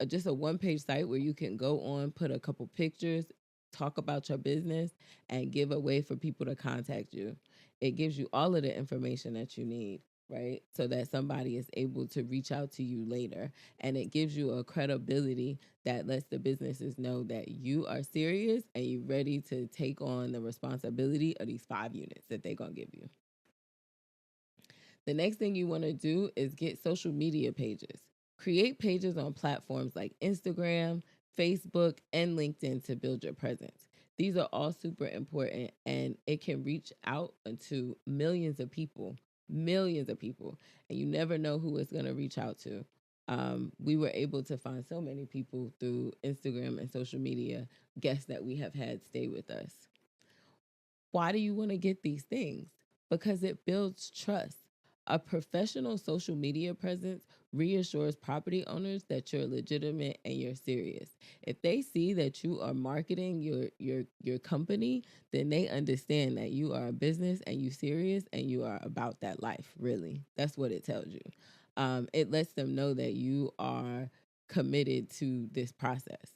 just a one page site where you can go on, put a couple pictures, talk about your business, and give a way for people to contact you. It gives you all of the information that you need, right? So that somebody is able to reach out to you later. And it gives you a credibility that lets the businesses know that you are serious and you're ready to take on the responsibility of these 5 units that they're going to give you. The next thing you want to do is get social media pages. Create pages on platforms like Instagram, Facebook, and LinkedIn to build your presence. These are all super important and it can reach out to millions of people, and you never know who it's going to reach out to. We were able to find so many people through Instagram and social media, guests that we have had stay with us. Why do you want to get these things? Because it builds trust. A professional social media presence reassures property owners that you're legitimate and you're serious. If they see that you are marketing your company, then they understand that you are a business and you serious and you are about that life, really. That's what it tells you. It lets them know that you are committed to this process.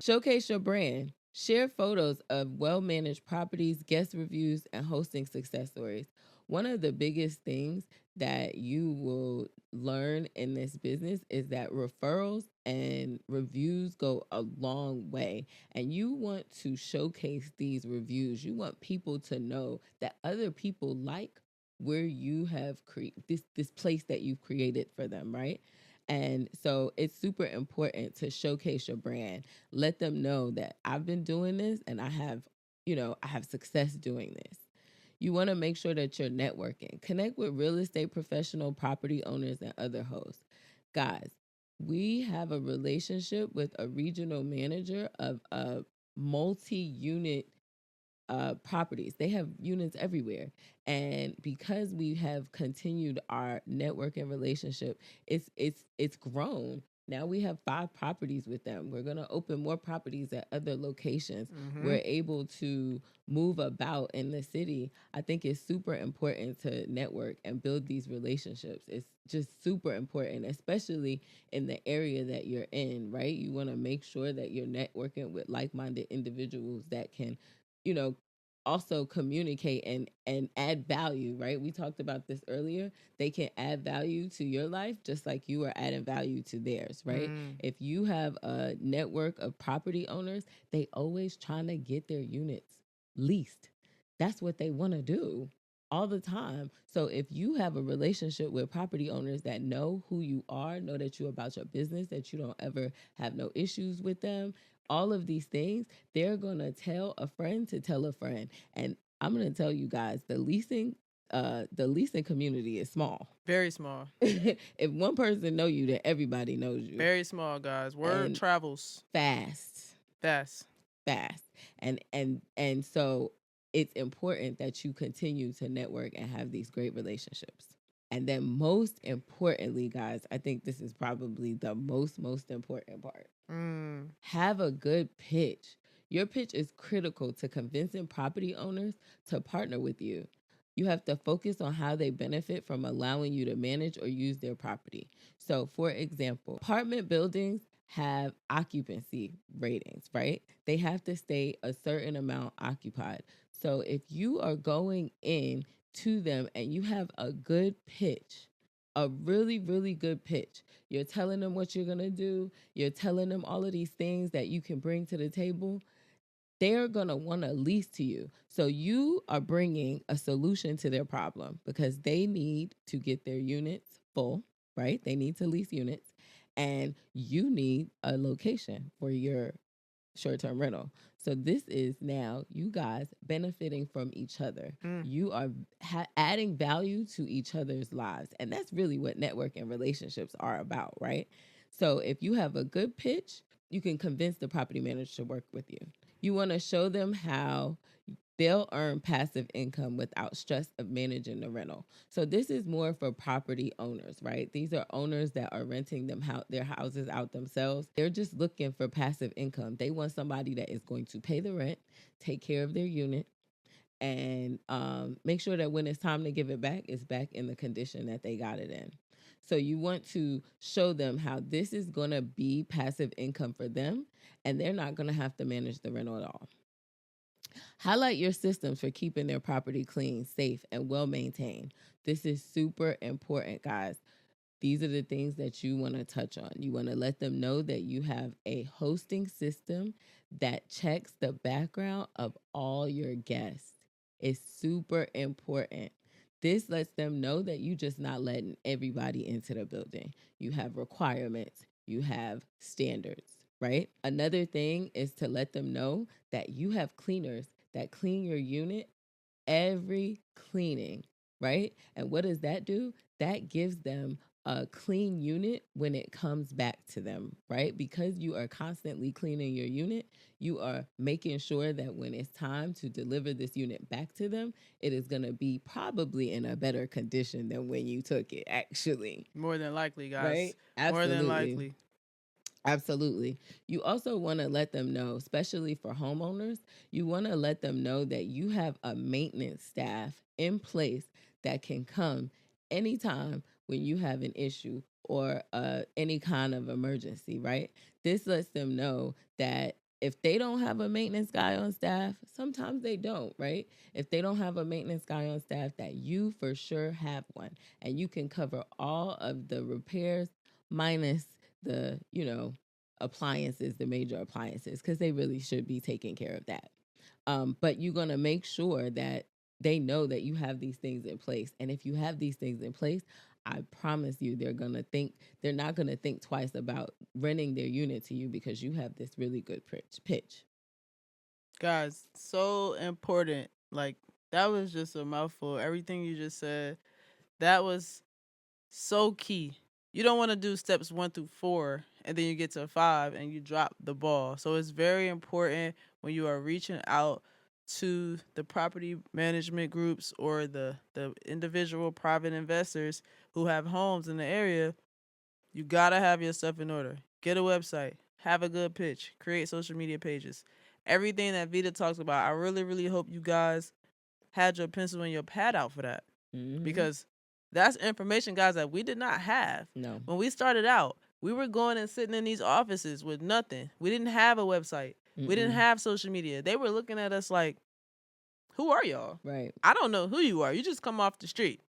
Showcase your brand. Share photos of well managed properties, guest reviews, and hosting success stories. One of the biggest things that you will learn in this business is that referrals and reviews go a long way. And you want to showcase these reviews. You want people to know that other people like where you have created this place that you've created for them, right? And so it's super important to showcase your brand. Let them know that I've been doing this and I have success doing this. You want to make sure that you're networking. Connect with real estate professional, property owners, and other hosts. Guys, we have a relationship with a regional manager of a multi-unit properties. They have units everywhere. And because we have continued our network and relationship, it's grown. Now we have 5 properties with them. We're going to open more properties at other locations. We're able to move about in the city. I think it's super important to network and build these relationships. It's just super important, especially in the area that you're in, right? You want to make sure that you're networking with like-minded individuals that can, also communicate and add value, right? We talked about this earlier. They can add value to your life just like you are adding value to theirs, right? If you have a network of property owners, they always trying to get their units leased. That's what they want to do all the time. So if you have a relationship with property owners that know who you are, know that you're about your business, that you don't ever have no issues with them, all of these things, they're going to tell a friend to tell a friend. And I'm going to tell you guys, the leasing community is small. Very small. If one person know you, then everybody knows you. Very small, guys. Word And travels fast. fast. fast. And so it's important that you continue to network and have these great relationships. And then most importantly, guys, I think this is probably the most important part. Have a good pitch. Your pitch is critical to convincing property owners to partner with you. You have to focus on how they benefit from allowing you to manage or use their property. So, for example, apartment buildings have occupancy ratings, right? They have to stay a certain amount occupied. So, if you are going in to them and you have a good pitch, a really, really good pitch, you're telling them what you're going to do, you're telling them all of these things that you can bring to the table, they're going to want to lease to you. So you are bringing a solution to their problem because they need to get their units full, right? They need to lease units, and you need a location for your short-term rental. So this is now you guys benefiting from each other. You are adding value to each other's lives, and that's really what network and relationships are about, right? So if you have a good pitch, you can convince the property manager to work with you. You want to show them how they'll earn passive income without stress of managing the rental. So this is more for property owners, right? These are owners that are renting their houses out themselves. They're just looking for passive income. They want somebody that is going to pay the rent, take care of their unit, and make sure that when it's time to give it back, it's back in the condition that they got it in. So you want to show them how this is going to be passive income for them, and they're not going to have to manage the rental at all. Highlight your systems for keeping their property clean, safe, and well maintained. This is super important, guys. These are the things that you want to touch on. You want to let them know that you have a hosting system that checks the background of all your guests. It's super important. This lets them know that you're just not letting everybody into the building. You have requirements, you have standards, right? Another thing is to let them know that you have cleaners that clean your unit every cleaning, right? And what does that do? That gives them a clean unit when it comes back to them, right? Because you are constantly cleaning your unit, you are making sure that when it's time to deliver this unit back to them, it is going to be probably in a better condition than when you took it, actually. More than likely, guys. Right? More than Absolutely. likely. Absolutely. You also want to let them know, especially for homeowners, you want to let them know that you have a maintenance staff in place that can come anytime when you have an issue or any kind of emergency, right? This lets them know that if they don't have a maintenance guy on staff, sometimes they don't, right? If they don't have a maintenance guy on staff, that you for sure have one, and you can cover all of the repairs minus the, appliances, the major appliances, because they really should be taking care of that. But you're going to make sure that they know that you have these things in place. And if you have these things in place, I promise you they're not going to think twice about renting their unit to you because you have this really good pitch. Guys, so important. Like, that was just a mouthful. Everything you just said, that was so key. You don't want to do steps 1 through 4 and then you get to 5 and you drop the ball. So it's very important when you are reaching out to the property management groups or the individual private investors who have homes in the area, you got to have your stuff in order. Get a website, have a good pitch, create social media pages. Everything that Vita talks about, I really, really hope you guys had your pencil and your pad out for that. Because that's information, guys, that we did not have. No. When we started out, we were going and sitting in these offices with nothing. We didn't have a website. We didn't have social media. They were looking at us like, who are y'all? Right. I don't know who you are. You just come off the street.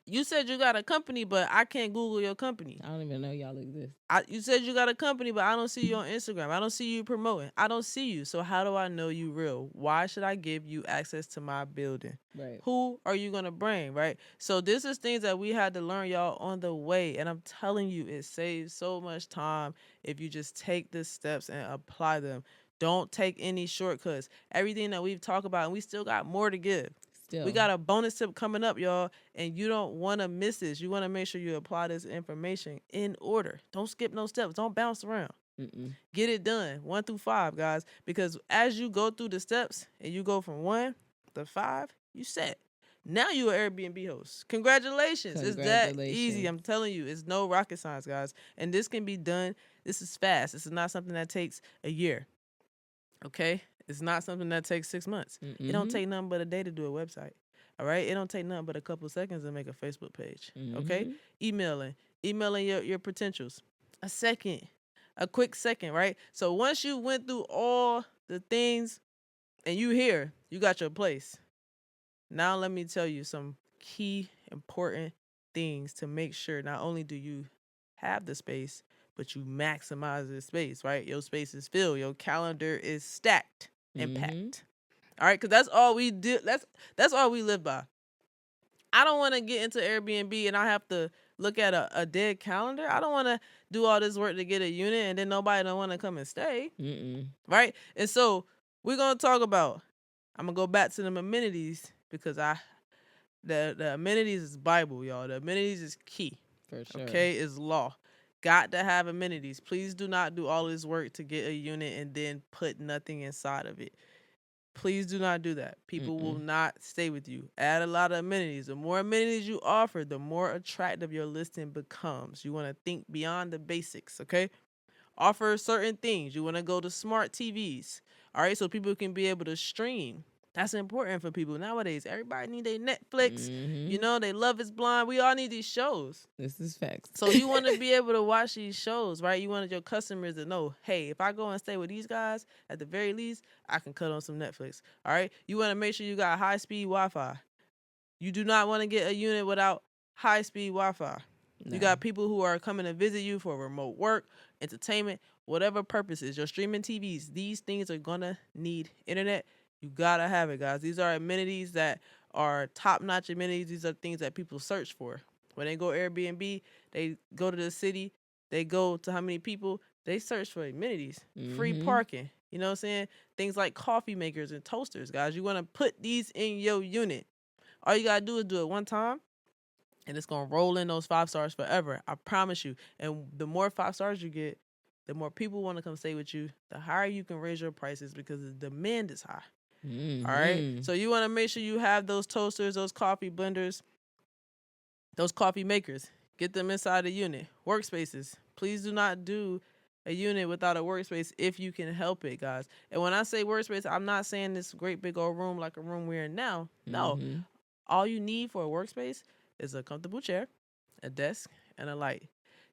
You said you got a company, but I can't Google your company. I don't even know y'all exist. You said you got a company, but I don't see you on Instagram. I don't see you promoting. I don't see you. So how do I know you real? Why should I give you access to my building? Right. Who are you going to bring, right? So this is things that we had to learn, y'all, on the way. And I'm telling you, it saves so much time if you just take the steps and apply them. Don't take any shortcuts. Everything that we've talked about, and we still got more to give. We got a bonus tip coming up, y'all, and you don't want to miss this. You want to make sure you apply this information in order. Don't skip no steps. Don't bounce around. Mm-mm. Get it done, 1 through 5, guys. Because as you go through the steps and you go from 1 to 5, you set. Now you an Airbnb host. Congratulations. It's that easy. Congratulations. I'm telling you, it's no rocket science, guys. And this can be done. This is fast. This is not something that takes a year. Okay? It's not something that takes 6 months. It don't Mm-hmm. take nothing but a day to do a website. All right? It don't take nothing but a couple seconds to make a Facebook page. Okay? Mm-hmm. Emailing your potentials. A quick second, right? So once you went through all the things and you here, you got your place. Now let me tell you some key important things to make sure not only do you have the space, but you maximize the space, right? Your space is filled, your calendar is stacked and Mm-hmm. packed. All right, because that's all we do. That's all we live by. I don't want to get into Airbnb and I have to look at a dead calendar. I don't want to do all this work to get a unit and then nobody don't want to come and stay, Mm-mm. right? And so we're gonna talk about. I'm gonna go back to them amenities because the amenities is Bible, y'all. The amenities is key. For sure. Okay, is law. Got to have amenities. Please do not do all this work to get a unit and then put nothing inside of it. Please do not do that. People will not stay with you. Add a lot of amenities. The more amenities you offer, the more attractive your listing becomes. You want to think beyond the basics, okay? Offer certain things. You want to go to smart TVs, all right? So people can be able to stream. That's important for people nowadays. Everybody need their Netflix. Mm-hmm. You know, they Love Is Blind. We all need these shows. This is facts. So you want to be able to watch these shows, right? You want your customers to know, hey, if I go and stay with these guys, at the very least, I can cut on some Netflix. All right. You want to make sure you got high-speed Wi-Fi. You do not want to get a unit without high-speed Wi-Fi. No. You got people who are coming to visit you for remote work, entertainment, whatever purposes, your streaming TVs. These things are going to need internet. You got to have it, guys. These are amenities that are top-notch amenities. These are things that people search for. When they go Airbnb, they go to the city, they go to how many people, they search for amenities, free parking. You know what I'm saying? Things like coffee makers and toasters, guys. You want to put these in your unit. All you got to do is do it one time, and it's going to roll in those 5 stars forever. I promise you. And the more 5 stars you get, the more people want to come stay with you, the higher you can raise your prices because the demand is high. Mm-hmm. All right? So you want to make sure you have those toasters, those coffee blenders, those coffee makers. Get them inside the unit. Workspaces. Please do not do a unit without a workspace if you can help it, guys. And when I say workspace, I'm not saying this great big old room like a room we're in now. No. Mm-hmm. All you need for a workspace is a comfortable chair, a desk, and a light.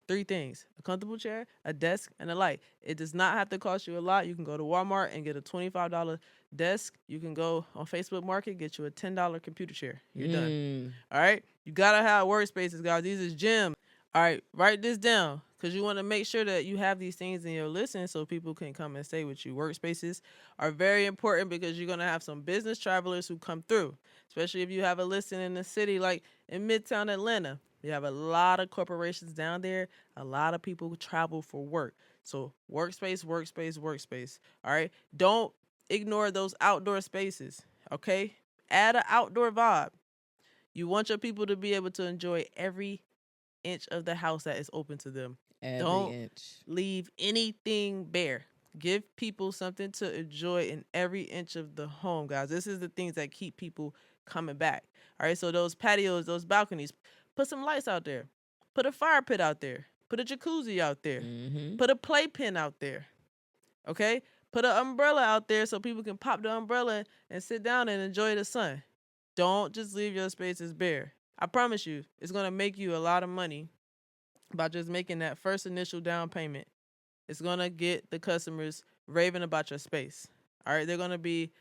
3 things: a comfortable chair, a desk, and a light. It does not have to cost you a lot. You can go to Walmart and get a $25 desk. You can go on Facebook Market, get you a $10 computer chair. You're done. All right? You got to have workspaces, guys. These is gems. All right, write this down because you want to make sure that you have these things in your listing so people can come and stay with you. Workspaces are very important because you're going to have some business travelers who come through, especially if you have a listing in the city like in Midtown Atlanta. You have a lot of corporations down there. A lot of people travel for work. So workspace, workspace, workspace. All right. Don't ignore those outdoor spaces. Okay. Add an outdoor vibe. You want your people to be able to enjoy every inch of the house that is open to them. Don't inch. leave anything bare. Give people something to enjoy in every inch of the home, guys. This is the things that keep people coming back. All right. So those patios, those balconies, put some lights out there. Put a fire pit out there. Put a jacuzzi out there. Put a playpen out there. Okay? Put an umbrella out there so people can pop the umbrella and sit down and enjoy the sun. Don't just leave your spaces bare. I promise you, it's going to make you a lot of money by just making that first initial down payment. It's going to get the customers raving about your space. All right? They're going to be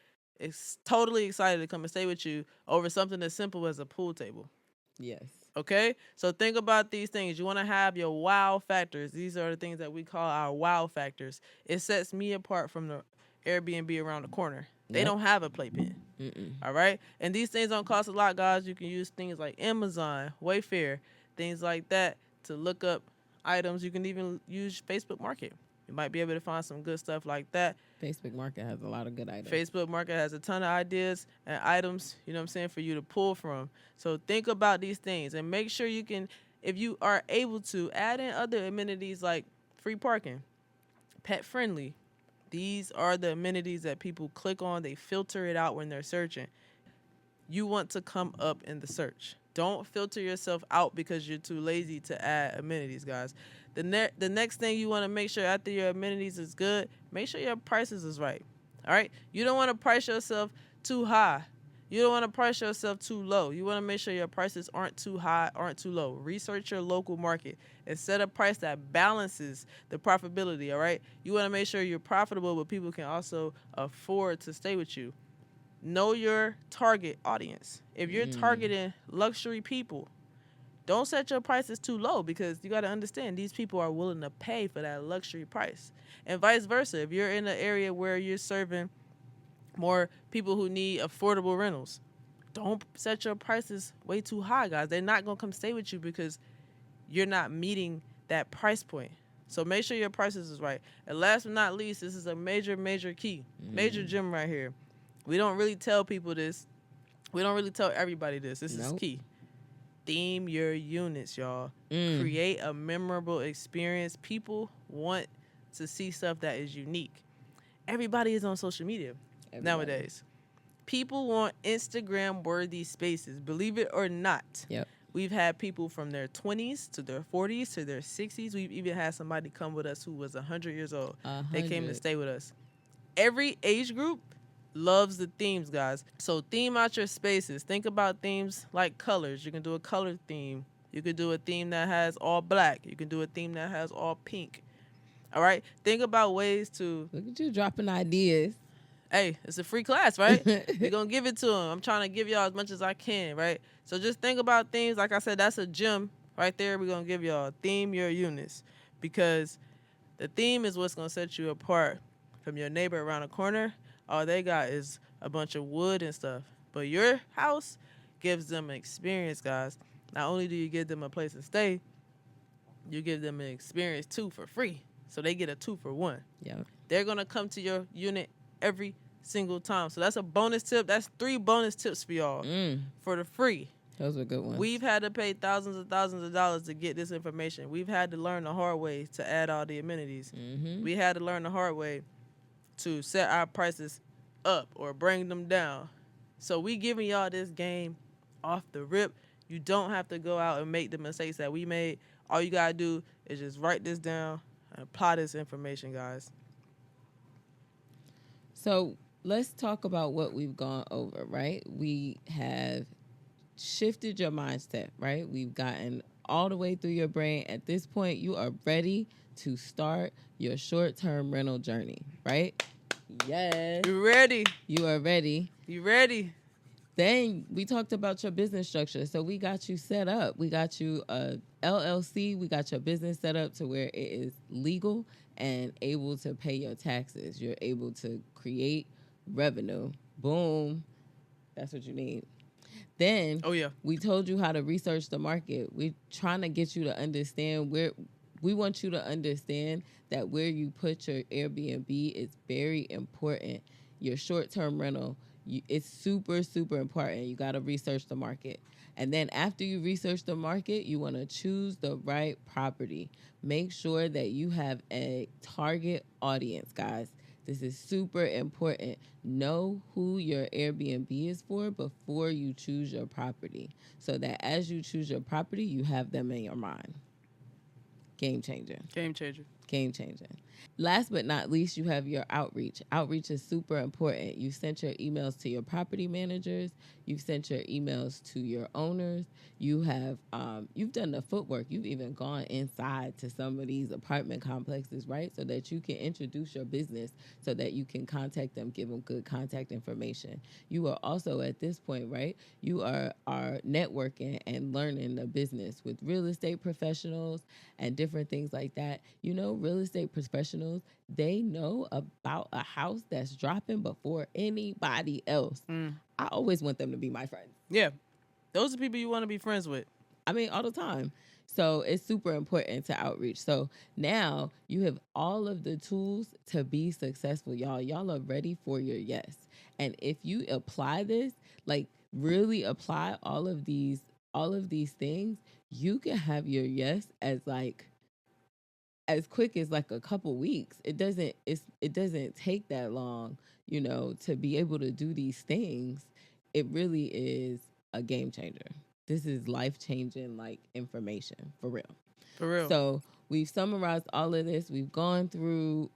totally excited to come and stay with you over something as simple as a pool table. Yes. Okay? So think about these things. You want to have your wow factors. These are the things that we call our wow factors. It sets me apart from the Airbnb around the corner. They don't have a playpen. All right? And these things don't cost a lot, guys. You can use things like Amazon, Wayfair, things like that to look up items. You can even use Facebook Market. You might be able to find some good stuff like that. Facebook Market has a lot of good items. Facebook Market has a ton of ideas and items, you know what I'm saying, for you to pull from. So think about these things and make sure you can, if you are able to, add in other amenities like free parking. Pet friendly. These are the amenities that people click on. They filter it out when they're searching. You want to come up in the search. Don't filter yourself out because you're too lazy to add amenities, guys. The next thing you want to make sure after your amenities is good, make sure your prices is right. All right? You don't want to price yourself too high. You don't want to price yourself too low. You want to make sure your prices aren't too high, aren't too low. Research your local market and set a price that balances the profitability, all right? You want to make sure you're profitable, but people can also afford to stay with you. Know your target audience. If you're targeting luxury people, don't set your prices too low because you got to understand these people are willing to pay for that luxury price. And vice versa. If you're in an area where you're serving more people who need affordable rentals, don't set your prices way too high, guys. They're not going to come stay with you because you're not meeting that price point. So make sure your prices is right. And last but not least, this is a major key, major gem right here. We don't really tell people this. We don't really tell everybody this. This is key. Theme your units, y'all. Create a memorable experience. People want to see stuff that is unique. Everybody is on social media nowadays. People want Instagram-worthy spaces, believe it or not. Yep. We've had people from their 20s to their 40s to their 60s. We've even had somebody come with us who was 100 years old. 100. They came to stay with us. Every age group loves the themes, guys. So theme out your spaces. Think about themes like colors. You can do a color theme. You could do a theme that has all black. You can do a theme that has all pink. All right? Think about ways to... Look at you dropping ideas. Hey, it's a free class, right? We're going to give it to them. I'm trying to give y'all as much as I can, right? So just think about themes. Like I said, that's a gem right there. We're going to give y'all. Theme your units because the theme is what's going to set you apart from your neighbor around the corner. All they got is a bunch of wood and stuff. But your house gives them an experience, guys. Not only do you give them a place to stay, you give them an experience, too, for free. So they get a 2-for-1. Yeah. They're going to come to your unit every single time. So that's a bonus tip. That's 3 bonus tips for y'all for the free. Those are good ones. We've had to pay thousands of dollars to get this information. We've had to learn the hard way to add all the amenities. We had to learn the hard way to set our prices up or bring them down. So we giving y'all this game off the rip. You don't have to go out and make the mistakes that we made. All you got to do is just write this down and apply this information, guys. So let's talk about what we've gone over, right? We have shifted your mindset, right? We've gotten all the way through your brain. At this point, you are ready to start your short-term rental journey, right? Yes. You ready? You are ready. You ready? Then we talked about your business structure. So we got you set up. We got you a LLC. We got your business set up to where it is legal and able to pay your taxes. You're able to create revenue. Boom. That's what you need. Then we told you how to research the market. We're trying to get you to understand where we want you to understand that where you put your Airbnb is very important. Your short-term rental, it's super, super important. You got to research the market. And then after you research the market, you want to choose the right property. Make sure that you have a target audience, guys. This is super important. Know who your Airbnb is for before you choose your property so that as you choose your property, you have them in your mind. Game changer. Game changer. Game changer. Last but not least, you have your outreach. Outreach is super important. You sent your emails to your property managers. You've sent your emails to your owners. You have you've done the footwork. You've even gone inside to some of these apartment complexes, right? So that you can introduce your business, so that you can contact them, give them good contact information. You are also at this point, right? You are networking and learning the business with real estate professionals and different things like that. You know, real estate professionals, they know about a house that's dropping before anybody else. I always want them to be my friends. Yeah. Those are people you want to be friends with. I mean, all the time. So it's super important to outreach. So now you have all of the tools to be successful, y'all. Y'all are ready for your yes. And if you apply this, like really apply all of these things, you can have your yes as like as quick as like a couple weeks. It doesn't take that long, to be able to do these things. It really is a game changer. This is life changing like information for real. For real. So we've summarized all of this. We've gone through,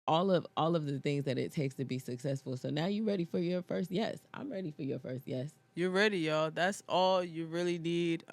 all of the things that it takes to be successful. So now you ready for your first yes? I'm ready for your first yes. You're ready, y'all. That's all you really need.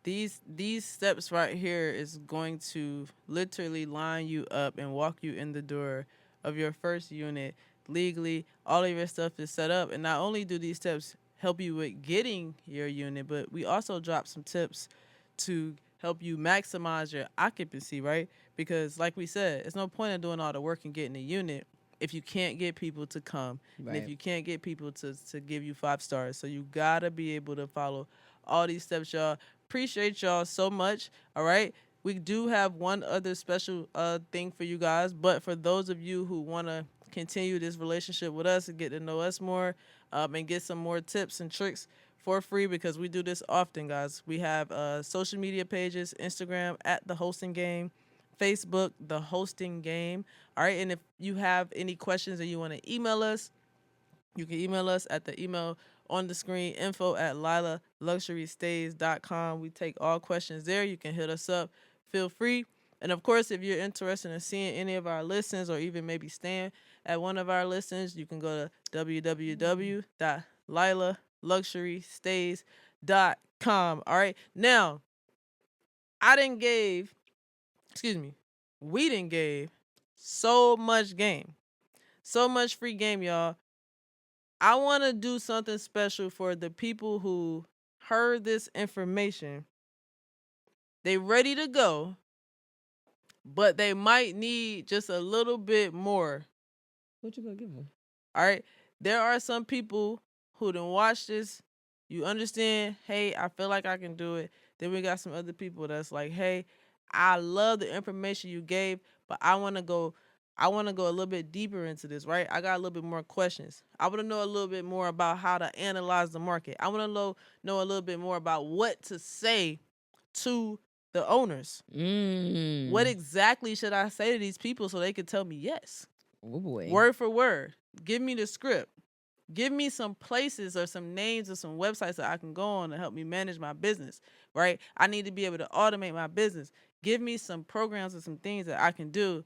These steps right here is going to literally line you up and walk you in the door of your first unit legally. All of your stuff is set up, and not only do these steps help you with getting your unit, but we also drop some tips to help you maximize your occupancy, right? Because like we said, it's no point in doing all the work and getting a unit if you can't get people to come, and if Right. you can't get people to give you 5 stars. So you gotta be able to follow all these steps, y'all. Appreciate y'all so much. All right. We do have one other special thing for you guys, but for those of you who want to continue this relationship with us and get to know us more, and get some more tips and tricks for free, because we do this often, guys. We have social media pages: Instagram at the hosting game, Facebook the hosting game. All right. And if you have any questions and you want to email us, you can email us at the email on the screen, info@lilaluxurystays.com. We take all questions there. You can hit us up. Feel free. And of course, if you're interested in seeing any of our listings or even maybe staying at one of our listings, you can go to www.lilaluxurystays.com. All right. Now, I didn't gave, excuse me, we didn't gave so much game, so much free game, y'all. I want to do something special for the people who heard this information. They ready to go, but they might need just a little bit more. What you gonna give them? All right. There are some people who done watch this. You understand, hey, I feel like I can do it. Then we got some other people that's like, hey, I love the information you gave, but I want to go a little bit deeper into this, right? I got a little bit more questions. I want to know a little bit more about how to analyze the market. I want to know a little bit more about what to say to the owners. What exactly should I say to these people so they could tell me yes? Oh boy. Word for word. Give me the script. Give me some places or some names or some websites that I can go on to help me manage my business, right? I need to be able to automate my business. Give me some programs or some things that I can do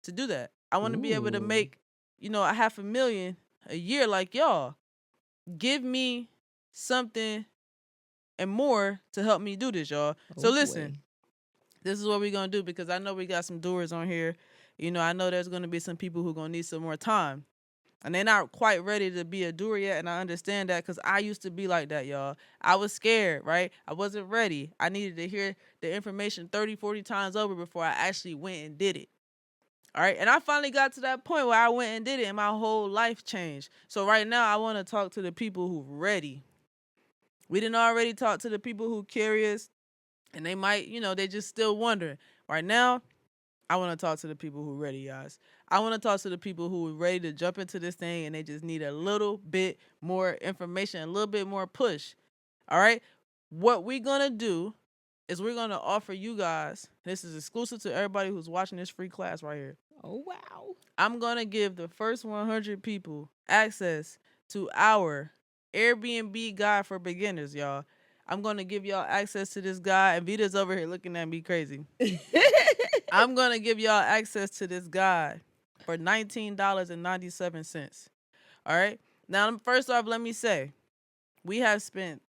to do that. I want to be able to Ooh. make, $500,000 a year like y'all. Give me something and more to help me do this, y'all. So Oh, listen, boy. this is what we're going to do, because I know we got some doers on here. I know there's going to be some people who going to need some more time. And they're not quite ready to be a doer yet, and I understand that, because I used to be like that, y'all. I was scared, right? I wasn't ready. I needed to hear the information 30, 40 times over before I actually went and did it. All right. And I finally got to that point where I went and did it, and my whole life changed. So right now, I want to talk to the people who ready. We didn't already talk to the people who curious, and they might, they just still wondering. Right now, I want to talk to the people who ready, guys. I want to talk to the people who are ready to jump into this thing, and they just need a little bit more information, a little bit more push. All right. What we're going to do is we're going to offer you guys, this is exclusive to everybody who's watching this free class right here. Oh wow. I'm going to give the first 100 people access to our Airbnb guide for beginners, y'all. I'm going to give y'all access to this guide, and Vita's over here looking at me crazy. I'm going to give y'all access to this guide for $19.97. All right. Now, first off, let me say, we have spent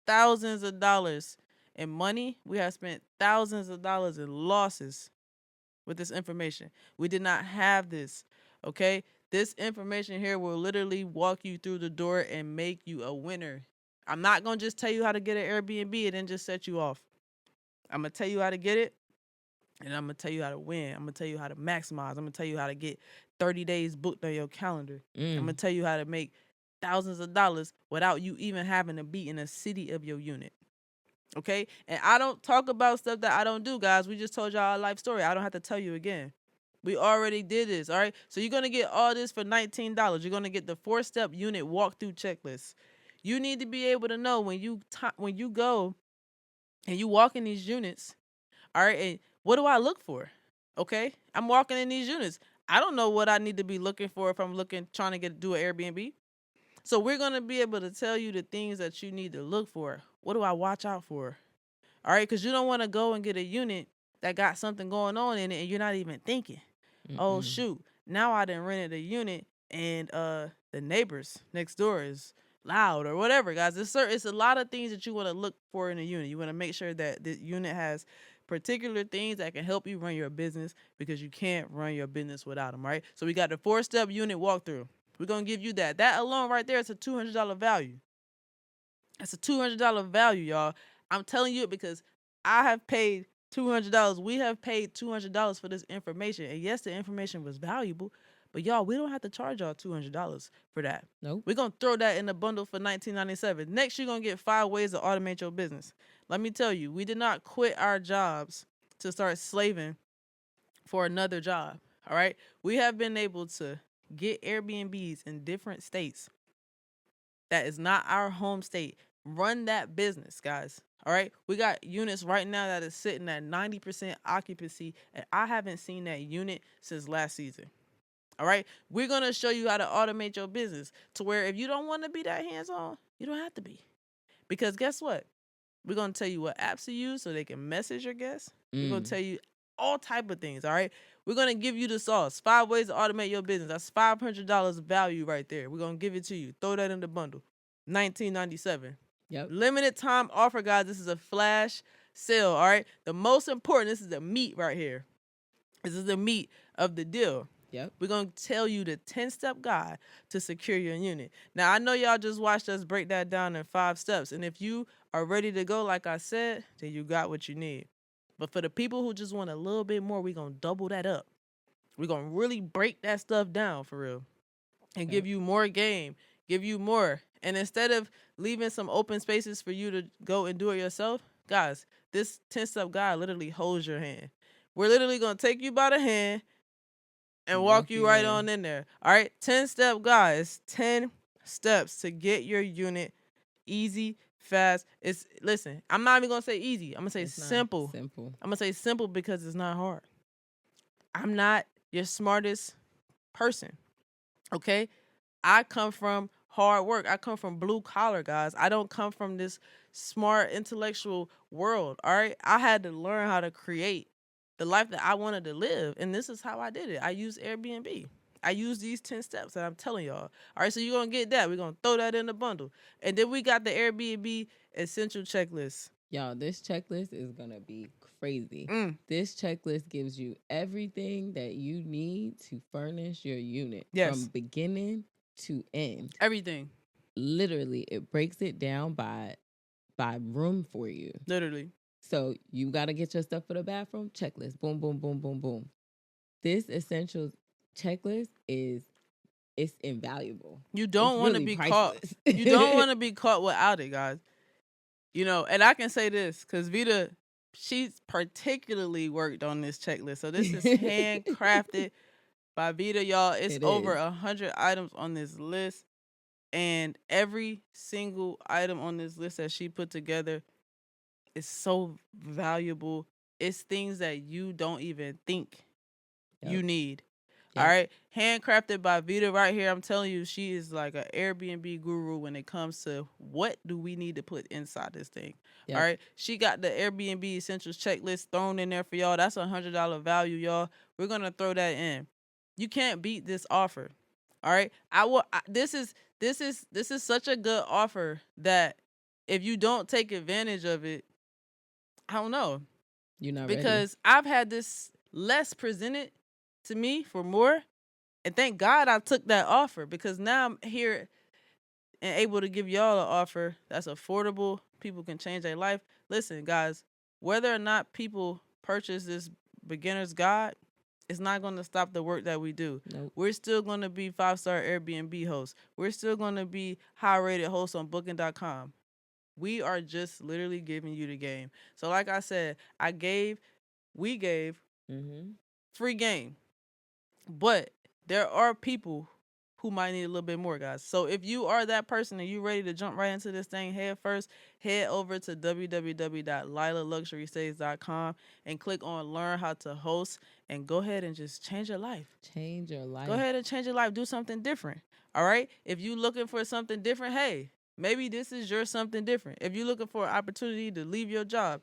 thousands of dollars in money. We have spent thousands of dollars in losses with this information. We did not have this. Okay. This information here will literally walk you through the door and make you a winner. I'm not going to just tell you how to get an Airbnb and then just set you off. I'm going to tell you how to get it. And I'm going to tell you how to win. I'm going to tell you how to maximize. I'm going to tell you how to get 30 days booked on your calendar. I'm going to tell you how to make thousands of dollars without you even having to be in a city of your unit. Okay? And I don't talk about stuff that I don't do, guys. We just told y'all our life story. I don't have to tell you again. We already did this, all right? So you're going to get all this for $19. You're going to get the 4-step unit walkthrough checklist. You need to be able to know when you go and you walk in these units, all right, and what do I look for? Okay, I'm walking in these units. I don't know what I need to be looking for if I'm trying to do an Airbnb. So we're gonna be able to tell you the things that you need to look for. What do I watch out for? All right, because you don't want to go and get a unit that got something going on in it and you're not even thinking. Oh shoot! Now I done rented a unit and the neighbors next door is loud or whatever, guys. It's a lot of things that you want to look for in a unit. You want to make sure that the unit has particular things that can help you run your business because you can't run your business without them, right? So we got the 4-step unit walkthrough. We're gonna give you that. That alone right there is a $200 value. That's a $200 value, y'all. I'm telling you it because I have paid $200. We have paid $200 for this information. And yes, the information was valuable, but y'all, we don't have to charge y'all $200 for that. Nope. We're going to throw that in the bundle for $19.97. Next, you're going to get 5 ways to automate your business. Let me tell you, we did not quit our jobs to start slaving for another job. All right. We have been able to get Airbnbs in different states that is not our home state. Run that business, guys. All right. We got units right now that is sitting at 90% occupancy, and I haven't seen that unit since last season. All right. We're going to show you how to automate your business to where if you don't want to be that hands on, you don't have to be. Because guess what? We're going to tell you what apps to use so they can message your guests. We're going to tell you all type of things. All right. We're going to give you the sauce. 5 ways to automate your business. That's $500 value right there. We're going to give it to you. Throw that in the bundle. $19.97. Yep. Limited time offer, guys. This is a flash sale. All right. The most important, this is the meat right here. This is the meat of the deal. Yep. We're going to tell you the 10-step guide to secure your unit. Now, I know y'all just watched us break that down in 5 steps. And if you are ready to go, like I said, then you got what you need. But for the people who just want a little bit more, we're going to double that up. We're going to really break that stuff down for real and give you more game, give you more. And instead of leaving some open spaces for you to go and do it yourself, guys, this 10-step guide literally holds your hand. We're literally going to take you by the hand and walk you right on in there. All right, 10-step guys, 10 steps to get your unit easy, fast. Listen, I'm not even gonna say easy. I'm gonna say simple. Simple. I'm gonna say simple because it's not hard. I'm not your smartest person. Okay? I come from hard work. I come from blue collar, guys. I don't come from this smart intellectual world. All right. I had to learn how to create the life that I wanted to live. And this is how I did it. I used Airbnb. I use these 10 steps that I'm telling y'all. All right, so you're going to get that. We're going to throw that in the bundle. And then we got the Airbnb essential checklist. Y'all, this checklist is going to be crazy. This checklist gives you everything that you need to furnish your unit. Yes. From beginning to end. Everything. Literally, it breaks it down by room for you. Literally. So you got to get your stuff for the bathroom. Checklist. Boom, boom, boom, boom, boom. This essential checklist it's invaluable. You don't want to be caught. You don't want to be caught without it, guys. You know, and I can say this because Vita, she's particularly worked on this checklist. So this is handcrafted by Vita, y'all. It's over 100 items on this list. And every single item on this list that she put together is so valuable. It's things that you don't even think you need. All right. Handcrafted by Vita right here. I'm telling you, she is like an Airbnb guru when it comes to what do we need to put inside this thing. All right. She got the Airbnb essentials checklist thrown in there for y'all. That's $100 value, y'all. We're going to throw that in. You can't beat this offer. All right. This is such a good offer that if you don't take advantage of it, I don't know. You're not because ready. I've had this less presented to me for more. And thank God I took that offer because now I'm here and able to give y'all an offer that's affordable. People can change their life. Listen, guys, whether or not people purchase this beginner's guide, it's not going to stop the work that we do. Nope. We're still going to be 5-star Airbnb hosts. We're still going to be high-rated hosts on Booking.com. We are just literally giving you the game. So like I said, we gave free game. But there are people who might need a little bit more, guys. So if you are that person and you ready to jump right into this thing head first, head over to www.lilaluxurystays.com and click on learn how to host and go ahead and just change your life. Change your life. Go ahead and change your life. Do something different. All right. If you looking for something different, hey, maybe this is your something different. If you're looking for an opportunity to leave your job,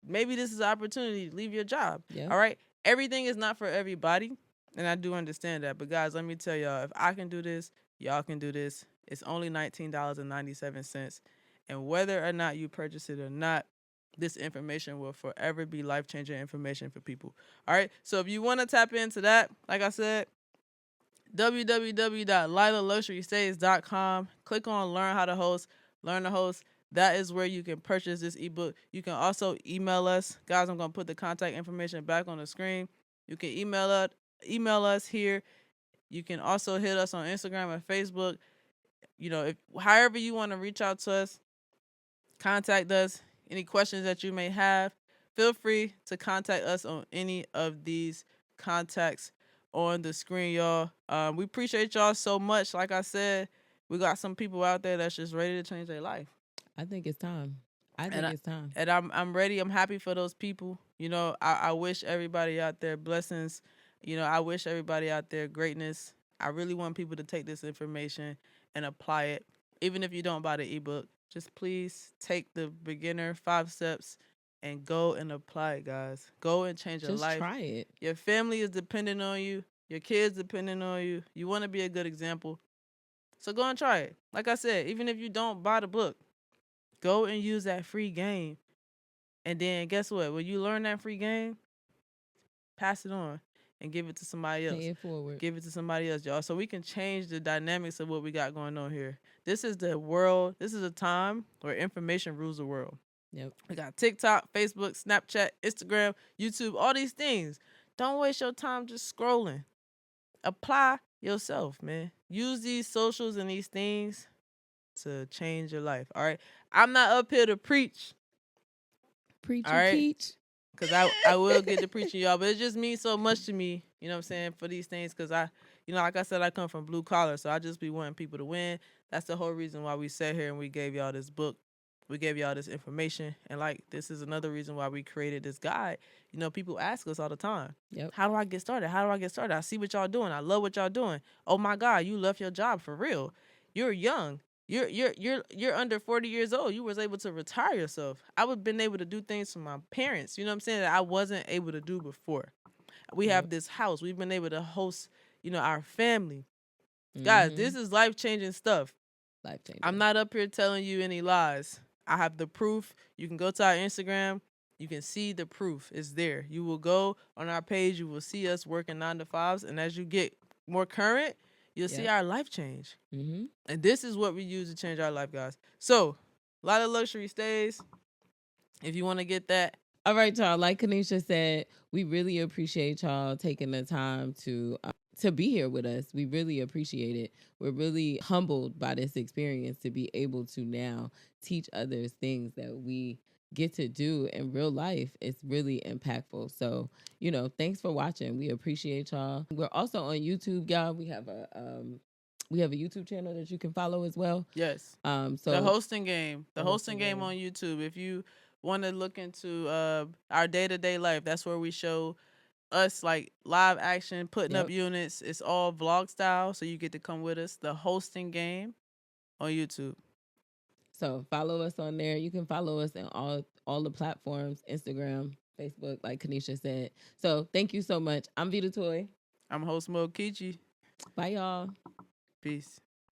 maybe this is an opportunity to leave your job. Yep. All right. Everything is not for everybody. And I do understand that. But guys, let me tell y'all, if I can do this, y'all can do this. It's only $19.97. And whether or not you purchase it or not, this information will forever be life-changing information for people. All right. So if you want to tap into that, like I said, www.lilaluxurystays.com. Click on learn how to host, learn to host. That is where you can purchase this ebook. You can also email us. Guys, I'm going to put the contact information back on the screen. You can email us here. You can also hit us on Instagram and Facebook. You know, if however you want to reach out to us, contact us. Any questions that you may have, feel free to contact us on any of these contacts on the screen, y'all. We appreciate y'all so much. Like I said, we got some people out there that's just ready to change their life. I think it's time. It's time. And I'm ready. I'm happy for those people. You know, I wish everybody out there blessings. You know, I wish everybody out there greatness. I really want people to take this information and apply it. Even if you don't buy the ebook, just please take the beginner 5 steps and go and apply it, guys. Go and change your life. Just try it. Your family is dependent on you. Your kids dependent on you. You want to be a good example. So go and try it. Like I said, even if you don't buy the book, go and use that free game. And then guess what? When you learn that free game, pass it on and give it to somebody else. Pay it forward. Give it to somebody else, y'all. So we can change the dynamics of what we got going on here. This is the world. This is a time where information rules the world. Yep. We got TikTok, Facebook, Snapchat, Instagram, YouTube, all these things. Don't waste your time just scrolling. Apply yourself, man. Use these socials and these things to change your life. All right. I'm not up here to preach. Preach all or right? teach. Because I will get to preaching, y'all. But it just means so much to me, you know what I'm saying, for these things. Because like I said, I come from blue collar. So I just be wanting people to win. That's the whole reason why we sat here and we gave y'all this book. We gave y'all this information. And this is another reason why we created this guide. You know, people ask us all the time. Yep. How do I get started? How do I get started? I see what y'all doing. I love what y'all doing. Oh my God, you left your job for real. You're young. You're under 40 years old. You was able to retire yourself. I would have been able to do things for my parents, you know what I'm saying, that I wasn't able to do before. We have this house. We've been able to host, our family. Mm-hmm. Guys, this is life-changing stuff. Life-changing. I'm not up here telling you any lies. I have the proof. You can go to our Instagram. You can see the proof. It's there. You will go on our page. You will see us working 9 to 5s. And as you get more current, you'll see our life change. Mm-hmm. And this is what we use to change our life, guys. So, Lila Luxury Stays. If you want to get that. All right, y'all. Like Kanisha said, we really appreciate y'all taking the time to be here with us. We really appreciate it. We're really humbled by this experience to be able to now teach others things that we get to do in real life. It's really impactful. So, thanks for watching. We appreciate y'all. We're also on YouTube, y'all. We have a YouTube channel that you can follow as well. Yes. So the hosting game on YouTube. If you want to look into our day-to-day life, that's where we show us live action, putting up units. It's all vlog style, so you get to come with us. The hosting game on YouTube. So follow us on there. You can follow us in all the platforms, Instagram, Facebook, like Kanisha said. So thank you so much. I'm Vita Toy. I'm host Mo Kichi. Bye, y'all. Peace.